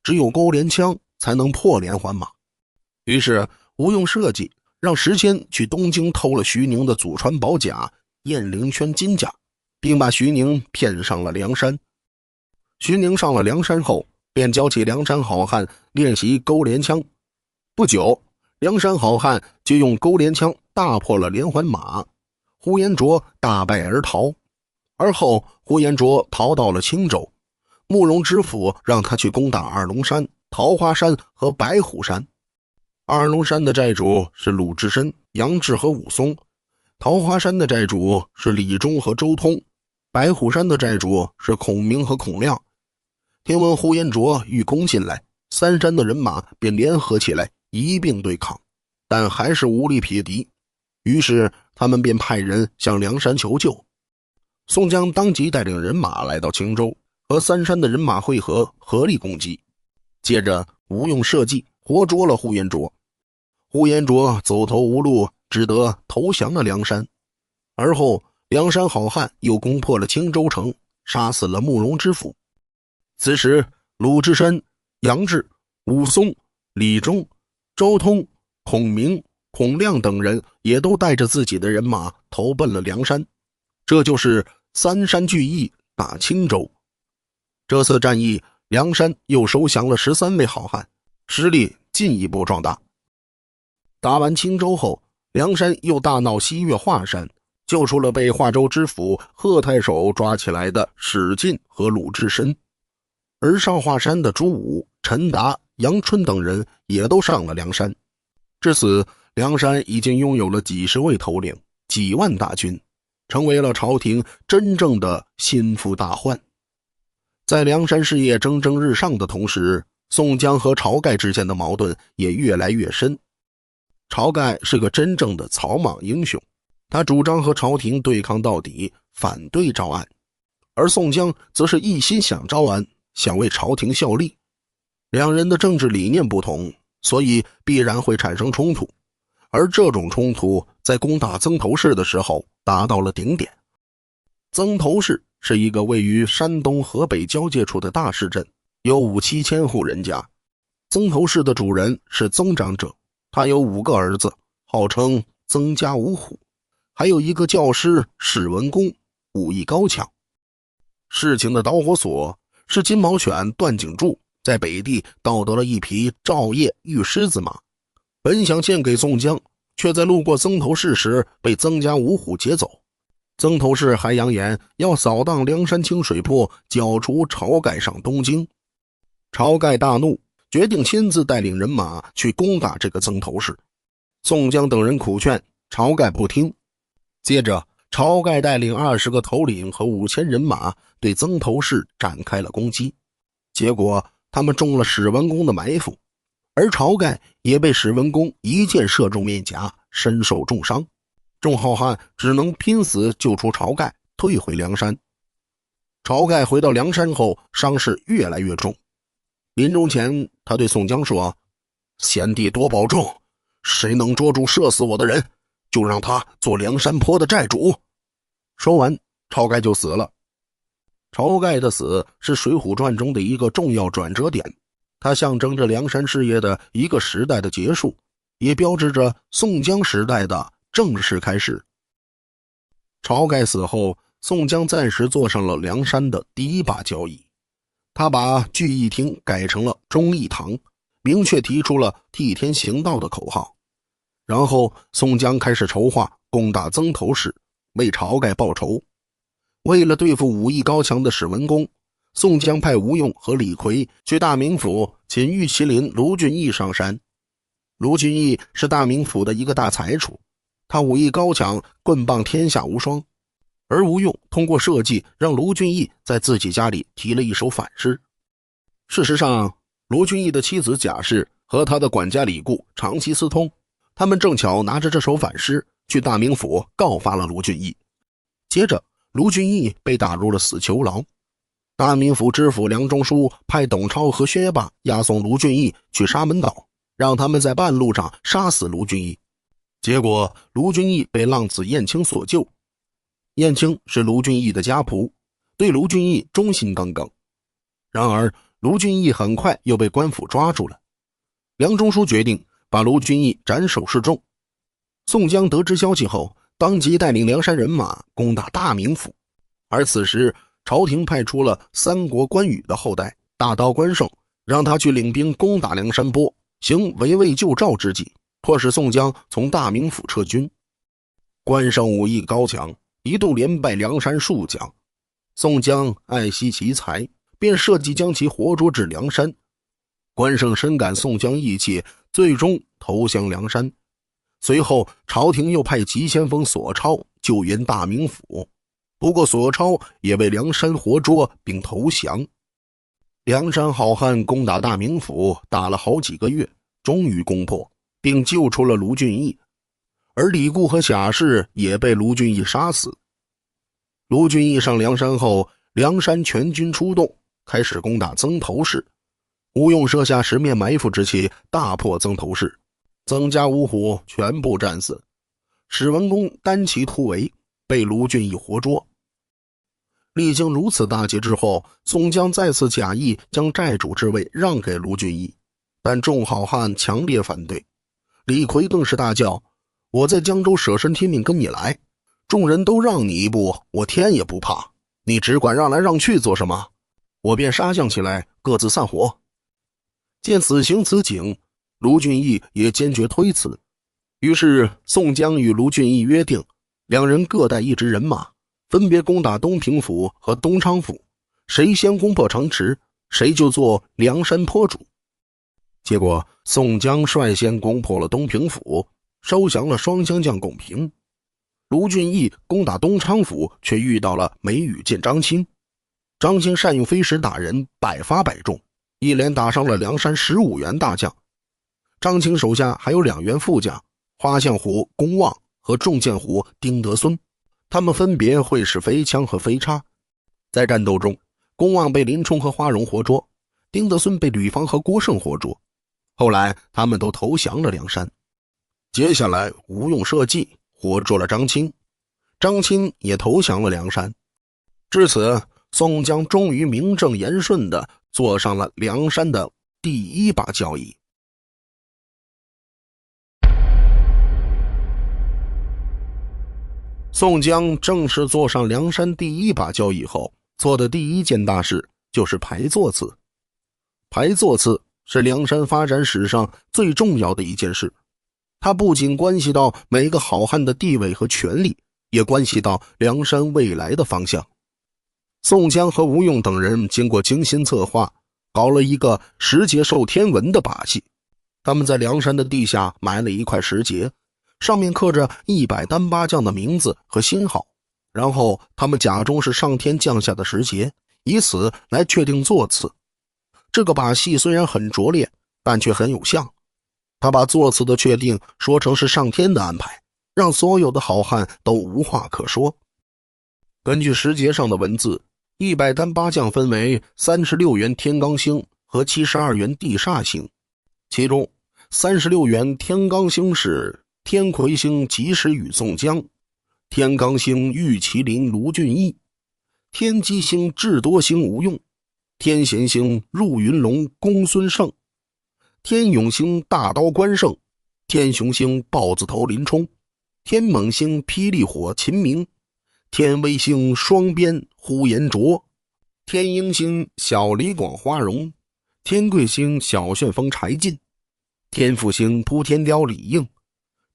只有钩镰枪才能破连环马。于是吴用设计让石谦去东京偷了徐宁的祖传宝甲燕灵轩金甲，并把徐宁骗上了梁山。徐宁上了梁山后，便教起梁山好汉练习勾连枪。不久，梁山好汉就用勾连枪大破了连环马，呼延灼大败而逃。而后呼延灼逃到了青州，慕容知府让他去攻打二龙山、桃花山和白虎山。二龙山的寨主是鲁智深、杨志和武松，桃花山的寨主是李忠和周通，白虎山的寨主是孔明和孔亮。听闻呼延灼欲攻进来，三山的人马便联合起来一并对抗，但还是无力匹敌。于是他们便派人向梁山求救。宋江当即带领人马来到青州，和三山的人马会合，合力攻击。接着吴用设计活捉了呼延灼。呼延灼走投无路，只得投降了梁山。而后梁山好汉又攻破了青州城，杀死了慕容知府。此时鲁智深、杨志、武松、李忠、周通、孔明、孔亮等人也都带着自己的人马投奔了梁山。这就是三山聚义打青州。这次战役，梁山又收降了13位好汉，实力进一步壮大。打完青州后，梁山又大闹西岳华山，救出了被华州知府贺太守抓起来的史进和鲁智深。而上华山的朱武、陈达、杨春等人也都上了梁山。至此，梁山已经拥有了几十位头领、几万大军，成为了朝廷真正的心腹大患。在梁山事业蒸蒸日上的同时，宋江和晁盖之间的矛盾也越来越深。晁盖是个真正的草莽英雄，他主张和朝廷对抗到底，反对招安。而宋江则是一心想招安，想为朝廷效力。两人的政治理念不同，所以必然会产生冲突。而这种冲突在攻打曾头市的时候达到了顶点。曾头市是一个位于山东河北交界处的大市镇，有5-7千户人家。曾头市的主人是曾长者，他有5个儿子，号称曾家五虎，还有一个教师史文恭，武艺高强。事情的导火索是金毛犬段景柱在北地盗得了一匹赵叶玉狮子马，本想献给宋江，却在路过曾头市时被曾家五虎劫走。曾头市还扬言要扫荡梁山清水铺，剿除晁盖上东京。晁盖大怒，决定亲自带领人马去攻打这个曾头市。宋江等人苦劝，晁盖不听。接着晁盖带领20个头领和5000人马对曾头市展开了攻击，结果他们中了史文恭的埋伏，而晁盖也被史文恭一箭射中面颊，身受重伤。众好汉只能拼死救出晁盖，退回梁山。晁盖回到梁山后，伤势越来越重。临终前，他对宋江说：“贤弟多保重，谁能捉住射死我的人，就让他做梁山泊的寨主。”说完，晁盖就死了。晁盖的死是《水浒传》中的一个重要转折点，它象征着梁山事业的一个时代的结束，也标志着宋江时代的正式开始。晁盖死后，宋江暂时坐上了梁山的第一把交椅，他把聚义厅改成了忠义堂，明确提出了替天行道的口号。然后宋江开始筹划攻打曾头市，为晁盖报仇。为了对付武艺高强的史文恭，宋江派吴用和李逵去大名府请玉麒麟卢俊义上山。卢俊义是大名府的一个大才处，他武艺高强，棍棒天下无双。而吴用通过设计让卢俊义在自己家里题了一首反诗。事实上，卢俊义的妻子贾氏和他的管家李固长期私通，他们正巧拿着这首反诗去大名府告发了卢俊义。接着卢俊义被打入了死囚牢。大名府知府梁中书派董超和薛霸押送卢俊义去沙门岛，让他们在半路上杀死卢俊义。结果卢俊义被浪子燕青所救。燕青是卢俊义的家仆，对卢俊义忠心耿耿。然而卢俊义很快又被官府抓住了。梁中书决定把卢俊义斩首示众。宋江得知消息后，当即带领梁山人马攻打大名府。而此时朝廷派出了三国关羽的后代大刀关胜，让他去领兵攻打梁山泊，行围魏救赵之计，迫使宋江从大名府撤军。关胜武艺高强，一度连败梁山数将。宋江爱惜其才，便设计将其活捉至梁山。关胜深感宋江义气，最终投降梁山。随后朝廷又派急先锋索超救援大名府，不过索超也被梁山活捉并投降。梁山好汉攻打大名府，打了好几个月，终于攻破，并救出了卢俊义。而李固和贾氏也被卢俊义杀死。卢俊义上梁山后，梁山全军出动，开始攻打曾头市。吴用设下十面埋伏之计，大破曾头市，曾家五虎全部战死。史文恭单骑突围，被卢俊义活捉。历经如此大捷之后，宋江再次假意将寨主之位让给卢俊义，但众好汉强烈反对。李逵更是大叫：我在江州舍身听命跟你来，众人都让你一步，我天也不怕，你只管让来让去做什么？我便杀将起来，各自散伙。见此情此景，卢俊义也坚决推辞。于是宋江与卢俊义约定，两人各带一支人马，分别攻打东平府和东昌府，谁先攻破城池，谁就做梁山坡主。结果宋江率先攻破了东平府，收降了双枪将巩平。卢俊义攻打东昌府，却遇到了梅雨见张青。张青善用飞石打人，百发百中，一连打伤了梁山15员大将。张青手下还有2员副将，花将虎公望和重剑虎丁德孙，他们分别会使飞枪和飞叉。在战斗中，公望被林冲和花荣活捉，丁德孙被吕方和郭盛活捉。后来他们都投降了梁山。接下来吴用设计活捉了张青，张青也投降了梁山。至此，宋江终于名正言顺地坐上了梁山的第一把交椅。宋江正式坐上梁山第一把交椅后，做的第一件大事就是排座次。排座次是梁山发展史上最重要的一件事，它不仅关系到每个好汉的地位和权力，也关系到梁山未来的方向。宋江和吴用等人经过精心策划，搞了一个石碣授天文的把戏。他们在梁山的地下埋了一块石碣，上面刻着100单八将的名字和星号，然后他们假装是上天降下的石碣，以此来确定座次。这个把戏虽然很拙劣，但却很有效。他把座次的确定说成是上天的安排，让所有的好汉都无话可说。根据石碣上的文字，100单八将分为36员天罡星和72员地煞星，其中36员天罡星是天魁星及时雨宋江，天罡星玉麒麟卢俊义，天机星智多星吴用，天贤星入云龙公孙胜，天勇星大刀关胜，天雄星豹子头林冲，天猛星霹雳火秦明，天威星双鞭呼延灼，天鹰星小李广花荣，天贵星小旋风柴进，天府星扑天雕李应，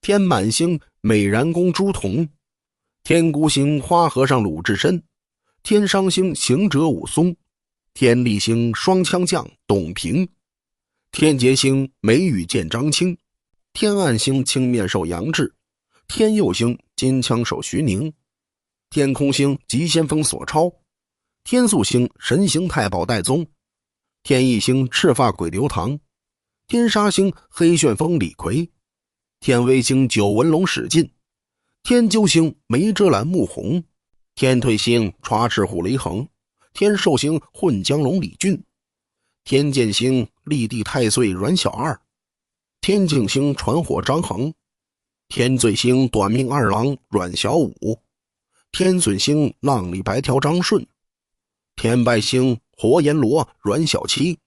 天满星美髯公朱仝，天孤星花和尚鲁智深，天商星行者武松，天力星双枪将董平，天劫星梅雨见张青，天暗星青面兽杨志，天佑星金枪手徐宁，天空星急先锋索超，天宿星神行太保戴宗，天翼星赤发鬼刘唐，天杀星黑旋风李逵，天威星九纹龙史进，天究星梅遮拦穆弘，天退星歘赤虎雷横，天寿星混江龙李俊，天剑星立地太岁阮小二，天镜星传火张衡，天罪星短命二郎阮小五，天损星浪里白条张顺，天败星活阎罗阮小七，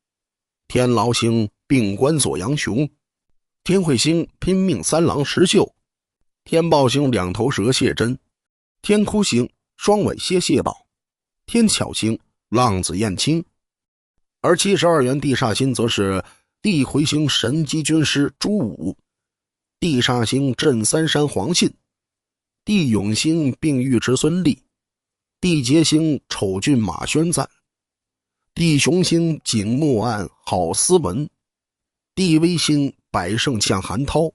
天牢星病关左杨雄，天彗星拼命三郎石秀，天豹星两头蛇谢真，天哭星双尾蝎谢宝，天巧星浪子燕青。而72元地煞星则是地回星神机军师朱武，地煞星镇三山黄信，地永星并尉迟孙立，地劫星丑俊马宣赞，地雄星景木案郝思文，地威星百胜将韩涛，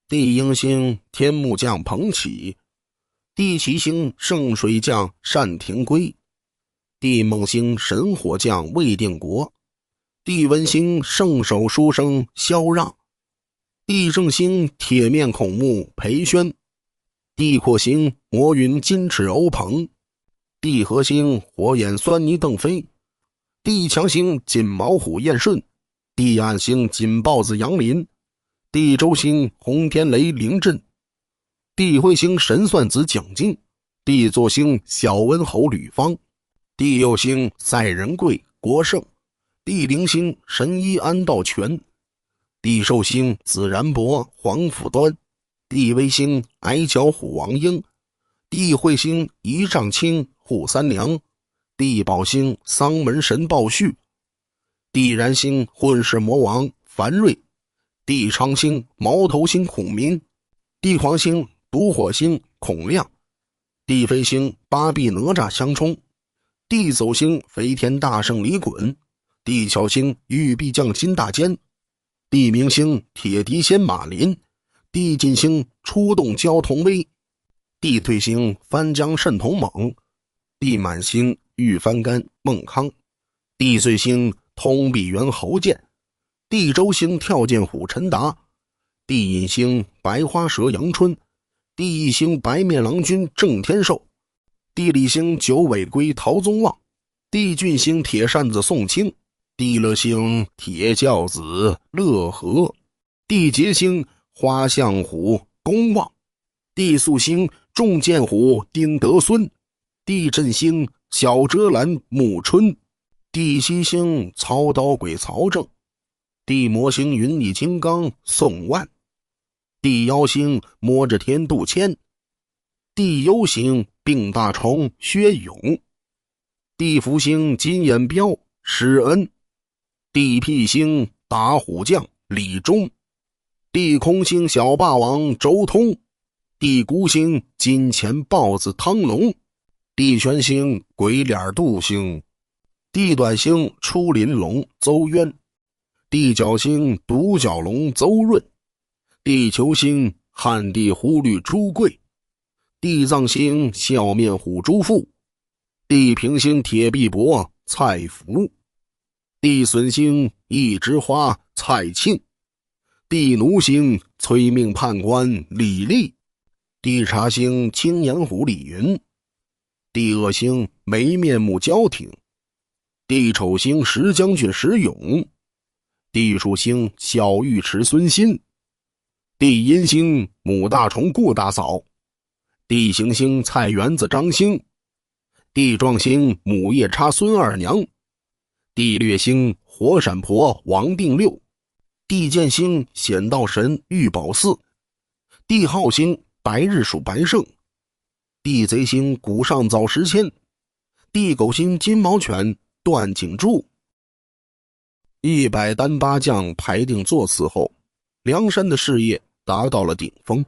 地鹰星天木将彭启，地奇星圣水将单廷圭，地猛星神火将魏定国，地文星圣手书生萧让，地正星铁面孔目裴宣，地阔星魔云金翅欧鹏，地合星火眼酸泥邓飞，地强星锦毛虎燕顺，地暗星锦豹子杨林，地周星红天雷凌震，地彗星神算子蒋敬，地座星小温侯吕方，地右星赛仁贵郭胜，地灵星神医安道全，地寿星子然伯黄甫端，地威星矮脚虎王英，地彗星仪丈卿扈三娘，地宝星丧门神鲍旭，地燃星混世魔王樊瑞，地昌星毛头星孔明，地黄星毒火星孔亮，地飞星八臂哪吒相冲，地走星飞天大圣李衮，地巧星玉臂将金大坚，地明星铁笛仙马林，地进星出动焦同威，地退星翻江慎同猛，地满星玉翻干孟康，地岁星通臂猿侯健，地周星跳涧虎陈达，地隐星白花蛇杨春，地义星白面郎君郑天寿，地理星九尾龟陶宗旺，地俊星铁扇子宋清，地乐星铁教子乐和，地劫星花象虎公望，地宿星重剑虎丁德孙，地震星小遮拦沐春，地西星操刀鬼曹正，地魔星云里金刚宋万，地妖星摸着天杜迁，地幽星病大虫薛勇，地福星金眼彪施恩，地辟星打虎将李忠，地空星小霸王周通，地孤星金钱豹子汤龙，地玄星鬼脸杜星，地短星出林龙邹渊，地角星独角龙邹润，地球星旱地狐狸朱贵，地藏星笑面虎朱富，地平星铁臂伯蔡福，地损星一枝花蔡庆，地奴星催命判官李立，地察星青眼虎李云，地恶星没面目焦挺，地丑星石将军石勇，地属星小尉迟孙新，地阴星母大虫顾大嫂，地行星菜园子张星，地壮星母夜叉孙二娘，地略星火闪婆王定六，地剑星显道神玉宝寺，地浩星白日属白胜，地贼星古上早时迁，地狗星金毛犬段景柱。100单八将排定座次后，梁山的事业达到了顶峰。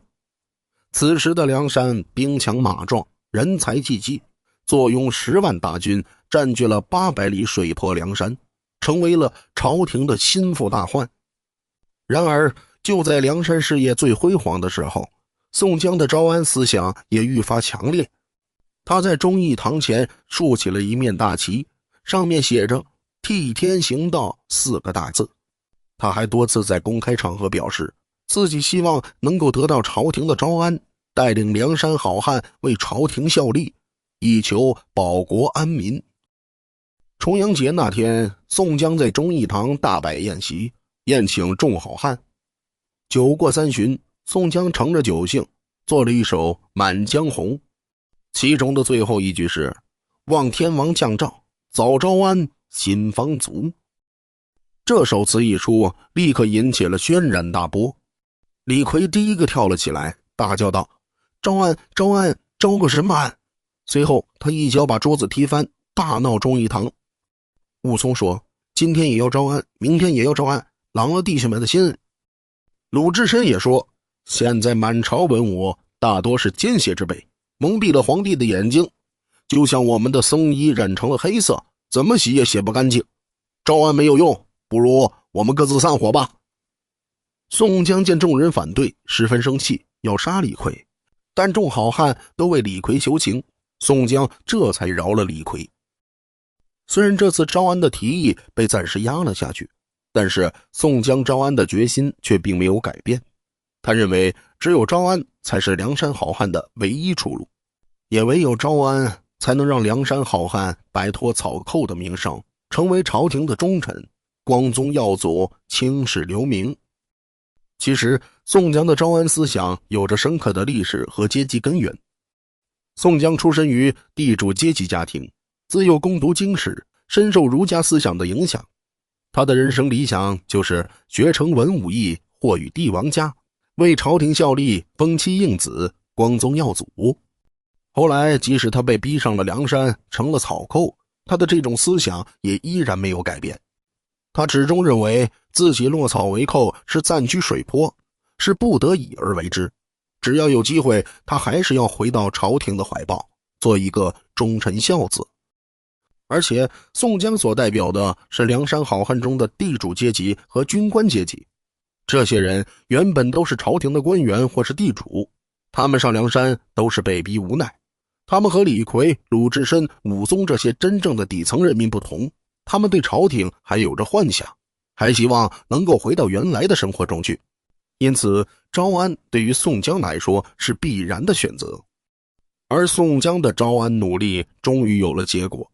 此时的梁山兵强马壮，人才济济，坐拥10万大军，占据了800里水泊梁山，成为了朝廷的心腹大患。然而就在梁山事业最辉煌的时候，宋江的招安思想也愈发强烈。他在忠义堂前竖起了一面大旗，上面写着替天行道4个大字。他还多次在公开场合表示，自己希望能够得到朝廷的招安，带领梁山好汉为朝廷效力，以求保国安民。重阳节那天，宋江在忠义堂大摆宴席，宴请众好汉。酒过3巡，宋江乘着酒兴，做了一首《满江红》，其中的最后一句是望天王降诏，早招安，心方足。这首词一出，立刻引起了轩然大波，李逵第一个跳了起来，大叫道：招安，招安，招个什么安？随后他一脚把桌子踢翻，大闹忠义堂。武松说：今天也要招安，明天也要招安，狼了弟兄们的心。鲁智深也说：现在满朝文武大多是奸邪之辈，蒙蔽了皇帝的眼睛，就像我们的僧衣染成了黑色，怎么洗也洗不干净。招安没有用，不如我们各自散伙吧。宋江见众人反对，十分生气，要杀李逵，但众好汉都为李逵求情，宋江这才饶了李逵。虽然这次招安的提议被暂时压了下去，但是宋江招安的决心却并没有改变。他认为只有招安才是梁山好汉的唯一出路，也唯有招安才能让梁山好汉摆脱草寇的名声，成为朝廷的忠臣，光宗耀祖，青史留名。其实宋江的招安思想有着深刻的历史和阶级根源。宋江出身于地主阶级家庭，自幼攻读经史，深受儒家思想的影响。他的人生理想就是学成文武艺，或与帝王家，为朝廷效力，封妻应子，光宗耀祖。后来即使他被逼上了梁山，成了草寇，他的这种思想也依然没有改变。他始终认为自己落草为寇是暂居水泊，是不得已而为之，只要有机会，他还是要回到朝廷的怀抱，做一个忠臣孝子。而且宋江所代表的是梁山好汉中的地主阶级和军官阶级，这些人原本都是朝廷的官员或是地主，他们上梁山都是被逼无奈。他们和李逵、鲁智深、武松这些真正的底层人民不同，他们对朝廷还有着幻想，还希望能够回到原来的生活中去。因此招安对于宋江来说是必然的选择。而宋江的招安努力终于有了结果。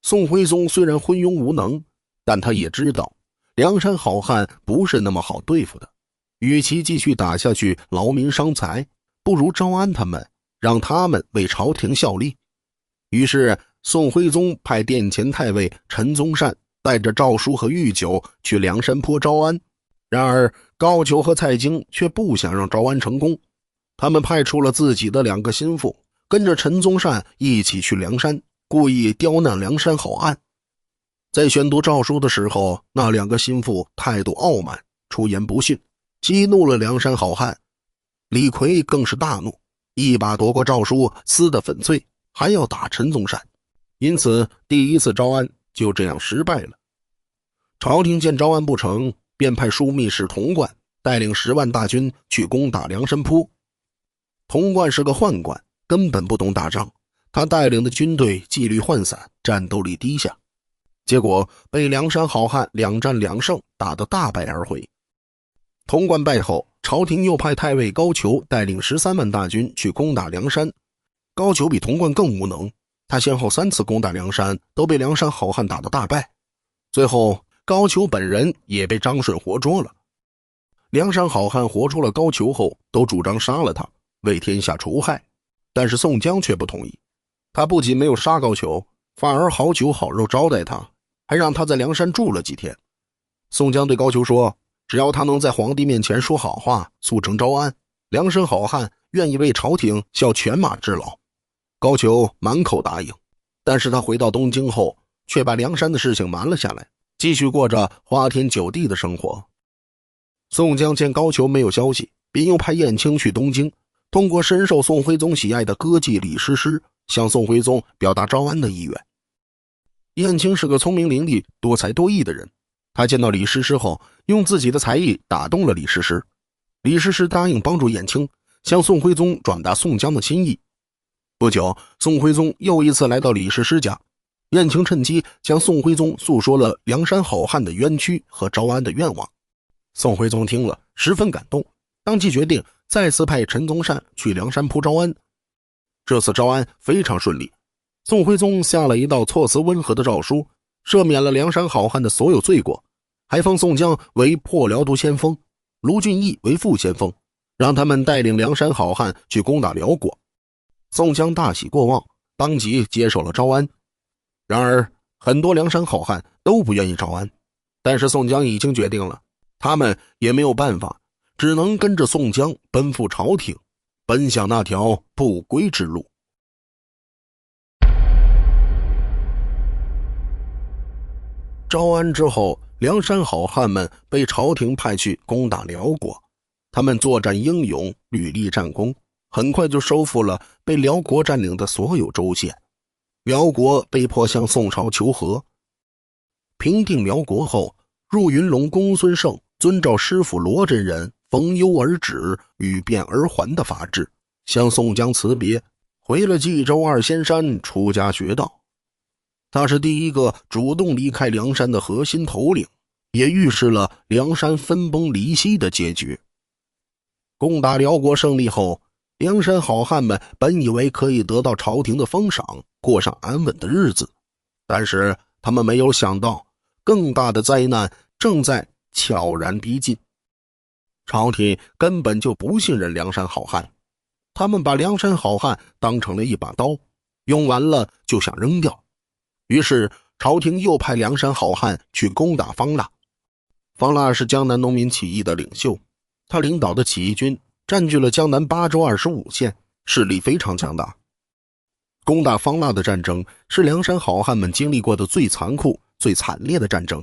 宋徽宗虽然昏庸无能，但他也知道梁山好汉不是那么好对付的，与其继续打下去劳民伤财，不如招安他们，让他们为朝廷效力。于是宋徽宗派殿前太尉陈宗善带着诏书和御酒去梁山坡招安。然而高俅和蔡京却不想让招安成功，他们派出了自己的2个心腹，跟着陈宗善一起去梁山，故意刁难梁山好汉。在宣读诏书的时候，那2个心腹态度傲慢，出言不逊，激怒了梁山好汉。李逵更是大怒，一把夺过诏书，撕得粉碎，还要打陈宗善。因此第一次招安就这样失败了。朝廷见招安不成，便派枢密使童贯带领10万大军去攻打梁山坡。童贯是个宦官，根本不懂打仗，他带领的军队纪律涣散，战斗力低下，结果被梁山好汉2战2胜，打得大败而回。童贯败后，朝廷又派太尉高俅带领13万大军去攻打梁山。高俅比童贯更无能，他先后3次攻打梁山，都被梁山好汉打得大败。最后高俅本人也被张顺活捉了。梁山好汉活捉了高俅后，都主张杀了他，为天下除害。但是宋江却不同意，他不仅没有杀高俅，反而好酒好肉招待他，还让他在梁山住了几天。宋江对高俅说，只要他能在皇帝面前说好话，促成招安，梁山好汉愿意为朝廷效犬马之劳。高俅满口答应，但是他回到东京后，却把梁山的事情瞒了下来，继续过着花天酒地的生活。宋江见高俅没有消息，便又派燕青去东京，通过深受宋徽宗喜爱的歌妓李师师，向宋徽宗表达招安的意愿。燕青是个聪明伶俐、多才多艺的人，他见到李师师后，用自己的才艺打动了李师师。李师师答应帮助燕青，向宋徽宗转达宋江的心意。不久，宋徽宗又一次来到李师师家，燕青趁机向宋徽宗诉说了梁山好汉的冤屈和招安的愿望。宋徽宗听了十分感动，当即决定再次派陈宗善去梁山坡招安。这次招安非常顺利，宋徽宗下了一道措辞温和的诏书，赦免了梁山好汉的所有罪过，还封宋江为破辽都先锋，卢俊义为副先锋，让他们带领梁山好汉去攻打辽国。宋江大喜过望，当即接受了招安。然而很多梁山好汉都不愿意招安，但是宋江已经决定了，他们也没有办法，只能跟着宋江奔赴朝廷，奔向那条不归之路。招安之后，梁山好汉们被朝廷派去攻打辽国，他们作战英勇，屡立战功，很快就收复了被辽国占领的所有州县。辽国被迫向宋朝求和。平定辽国后，入云龙公孙胜遵照师傅罗真人逢幽而止，语变而还的法制，向宋江辞别，回了冀州二仙山出家学道。他是第一个主动离开梁山的核心头领，也预示了梁山分崩离析的结局。攻打辽国胜利后，梁山好汉们本以为可以得到朝廷的封赏，过上安稳的日子，但是他们没有想到，更大的灾难正在悄然逼近。朝廷根本就不信任梁山好汉，他们把梁山好汉当成了一把刀，用完了就想扔掉。于是朝廷又派梁山好汉去攻打方腊。方腊是江南农民起义的领袖，他领导的起义军占据了江南8州25县，势力非常强大。攻打方腊的战争是梁山好汉们经历过的最残酷、最惨烈的战争。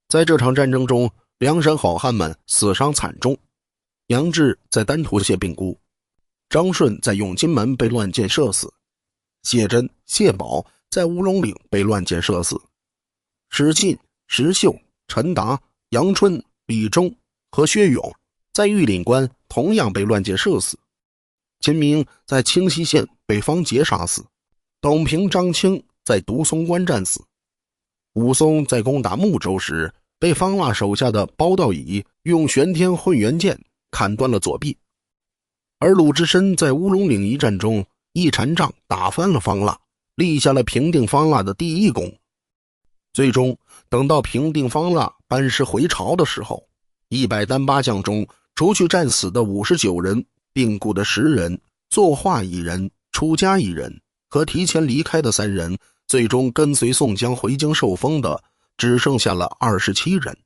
在这场战争中，梁山好汉们死伤惨重。杨志在丹徒县病故，张顺在永金门被乱箭射死，谢珍、谢宝在乌龙岭被乱箭射死，史进、石秀、陈达、杨春、李忠和薛勇在玉岭关同样被乱箭射死。秦明在清溪县被方杰杀死，董平、张清在独松关战死。武松在攻打睦州时，被方腊手下的包道乙用玄天混元剑砍断了左臂。而鲁智深在乌龙岭一战中一禅杖打翻了方腊，立下了平定方腊的第一功。最终等到平定方腊班师回朝的时候，100单8将中，除去战死的59人，病故的10人，作画1人，出家1人和提前离开的3人，最终跟随宋江回京受封的只剩下了27人。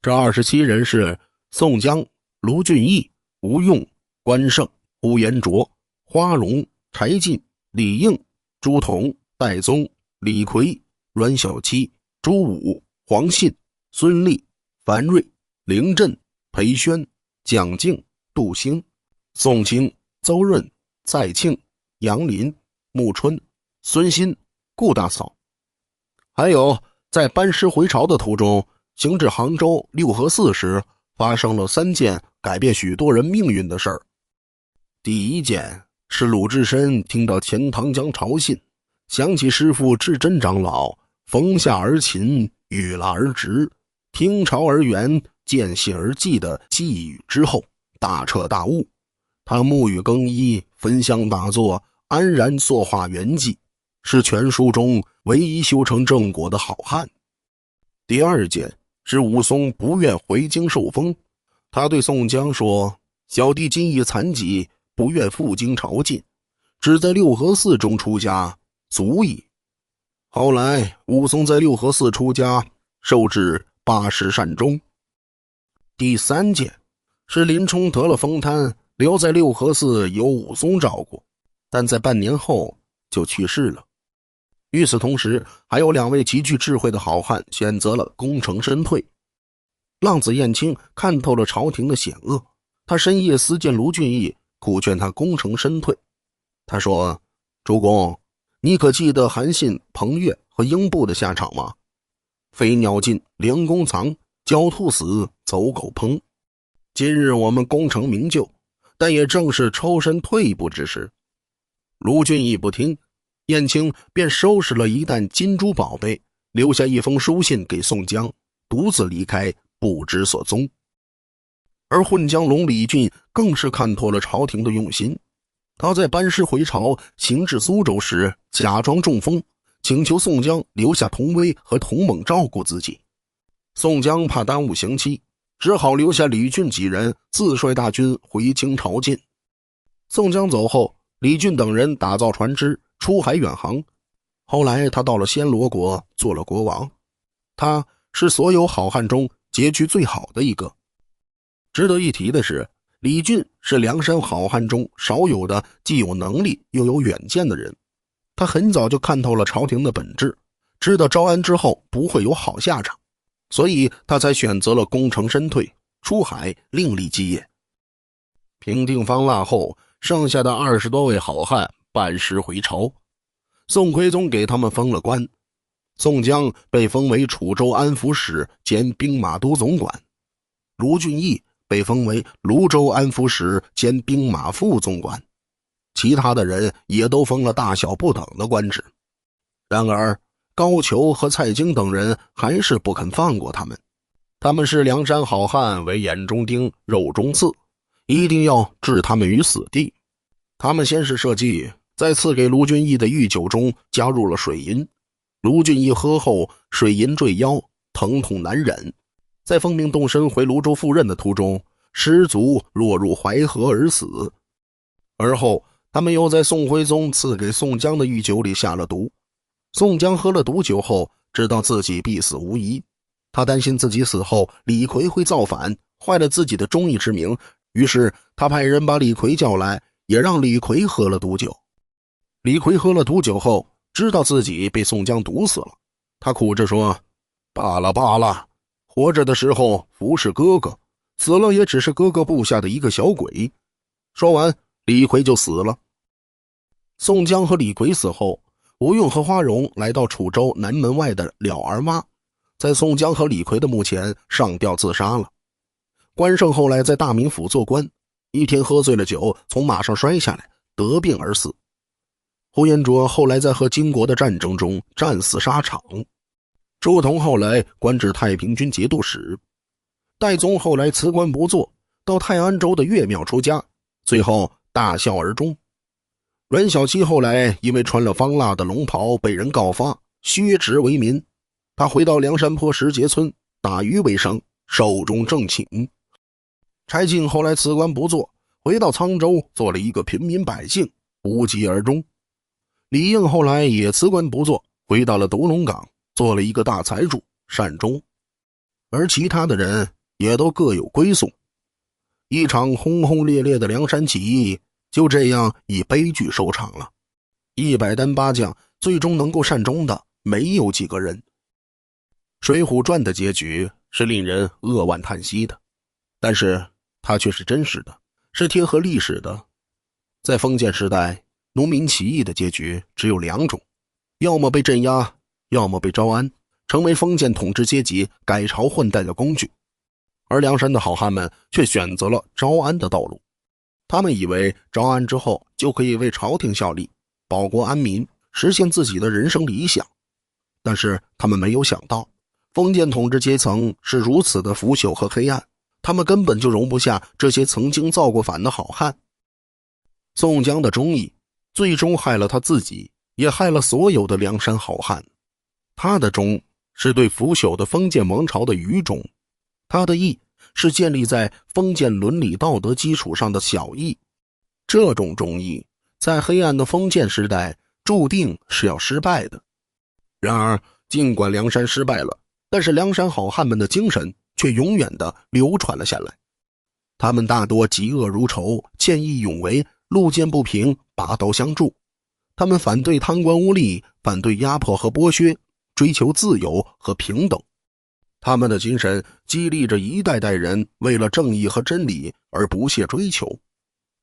这27人是宋江、卢俊义、吴用、关胜、呼延灼、花荣、柴进、李应、朱仝、戴宗、李逵、阮小七、朱武、黄信、孙立、樊瑞、凌震、裴宣、蒋敬、杜兴、宋清、邹润、蔡庆、杨林、穆春、孙新、顾大嫂。还有在班师回朝的途中，行至杭州六合寺时，发生了3件改变许多人命运的事儿。第一件是鲁智深听到钱塘江潮信，想起师父智真长老逢夏而勤，遇腊而直，听潮而圆，见信而记的寄语之后，大彻大悟。他沐浴更衣，焚香打坐，安然塑化圆寂，是全书中唯一修成正果的好汉。第二件是武松不愿回京受封，他对宋江说：“小弟今已残疾，不愿赴京朝觐，只在六合寺中出家，足矣。”后来武松在六合寺出家，受至80善终。第三件是林冲得了风瘫，留在六合寺由武松照顾，但在半年后就去世了。与此同时，还有2位极具智慧的好汉选择了功成身退。浪子燕青看透了朝廷的险恶，他深夜私见卢俊义，苦劝他功成身退。他说：“主公，你可记得韩信、彭越和英布的下场吗？飞鸟尽，良弓藏，狡兔死，走狗烹。今日我们功成名就，但也正是抽身退步之时。”卢俊义不听，燕青便收拾了一担金珠宝贝，留下一封书信给宋江，独自离开，不知所踪。而混江龙李俊更是看透了朝廷的用心，他在班师回朝行至苏州时，假装中风，请求宋江留下童威和童猛照顾自己。宋江怕耽误刑期，只好留下李俊几人自率大军回京朝觐。宋江走后，李俊等人打造船只出海远航，后来他到了暹罗国做了国王。他是所有好汉中结局最好的一个。值得一提的是，李俊是梁山好汉中少有的既有能力又有远见的人。他很早就看透了朝廷的本质，知道招安之后不会有好下场，所以他才选择了功成身退，出海另立基业。平定方腊后，剩下的20多位好汉半时回朝，宋徽宗给他们封了官。宋江被封为楚州安抚使兼兵马都总管，卢俊义被封为泸州安抚使兼兵马副总管，其他的人也都封了大小不等的官职。然而高俅和蔡京等人还是不肯放过他们，他们视梁山好汉为眼中钉肉中刺，一定要置他们于死地。他们先是设计在赐给卢俊义的御酒中加入了水银，卢俊义喝后水银坠腰，疼痛难忍，在奉命动身回泸州赴任的途中失足落入淮河而死。而后他们又在宋徽宗赐给宋江的御酒里下了毒。宋江喝了毒酒后知道自己必死无疑，他担心自己死后李逵会造反，坏了自己的忠义之名，于是他派人把李逵叫来，也让李逵喝了毒酒。李逵喝了毒酒后知道自己被宋江毒死了，他哭着说：罢了罢了，活着的时候服侍哥哥，死了也只是哥哥部下的一个小鬼。说完李逵就死了。宋江和李逵死后，吴用和花荣来到楚州南门外的了儿洼，在宋江和李逵的墓前上吊自杀了。关胜后来在大名府做官，一天喝醉了酒，从马上摔下来，得病而死。呼延灼后来在和金国的战争中战死沙场。周同后来官至太平军节度使。戴宗后来辞官不做，到泰安州的岳庙出家，最后大孝而终。阮小七后来因为穿了方腊的龙袍被人告发，削职为民。他回到梁山坡石碣村打鱼为生，寿终正寝。柴进后来辞官不做，回到沧州做了一个平民百姓，无疾而终。李应后来也辞官不做，回到了独龙岗，做了一个大财主，善终。而其他的人也都各有归宿。一场轰轰烈烈的梁山起义就这样以悲剧收场了。100单8将最终能够善终的没有几个人。水浒传的结局是令人扼腕叹息的，但是它却是真实的，是贴合历史的。在封建时代，农民起义的结局只有2种，要么被镇压，要么被招安，成为封建统治阶级改朝换代的工具。而梁山的好汉们却选择了招安的道路。他们以为招安之后就可以为朝廷效力，保国安民，实现自己的人生理想。但是他们没有想到，封建统治阶层是如此的腐朽和黑暗，他们根本就容不下这些曾经造过反的好汉。宋江的忠义最终害了他自己，也害了所有的梁山好汉。他的忠是对腐朽的封建王朝的愚忠，他的义是建立在封建伦理道德基础上的小义。这种忠义在黑暗的封建时代注定是要失败的。然而尽管梁山失败了，但是梁山好汉们的精神却永远地流传了下来。他们大多嫉恶如仇，见义勇为，路见不平拔刀相助。他们反对贪官污吏，反对压迫和剥削，追求自由和平等。他们的精神激励着一代代人为了正义和真理而不懈追求。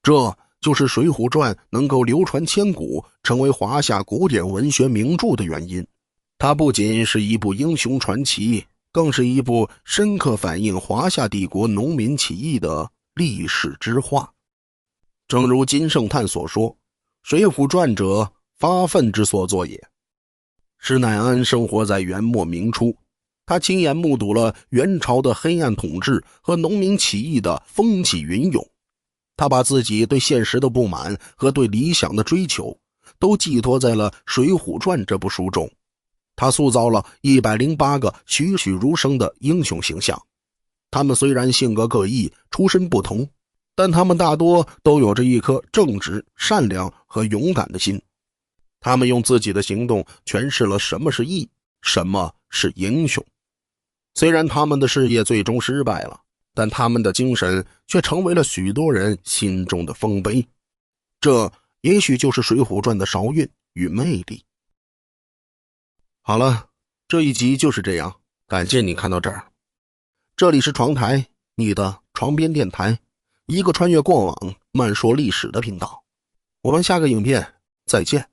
这就是《水浒传》能够流传千古，成为华夏古典文学名著的原因。它不仅是一部英雄传奇，更是一部深刻反映华夏帝国农民起义的历史之画。正如金圣叹所说，《水浒传》者发愤之所作也。施耐庵生活在元末明初，他亲眼目睹了元朝的黑暗统治和农民起义的风起云涌。他把自己对现实的不满和对理想的追求都寄托在了《水浒传》这部书中。他塑造了108个栩栩如生的英雄形象。他们虽然性格各异，出身不同，但他们大多都有着一颗正直、善良和勇敢的心。他们用自己的行动诠释了什么是义，什么是英雄。虽然他们的事业最终失败了，但他们的精神却成为了许多人心中的丰碑。这也许就是《水浒传》的韶韵与魅力。好了，这一集就是这样，感谢你看到这儿。这里是床台，你的床边电台，一个穿越过往慢说历史的频道。我们下个影片再见。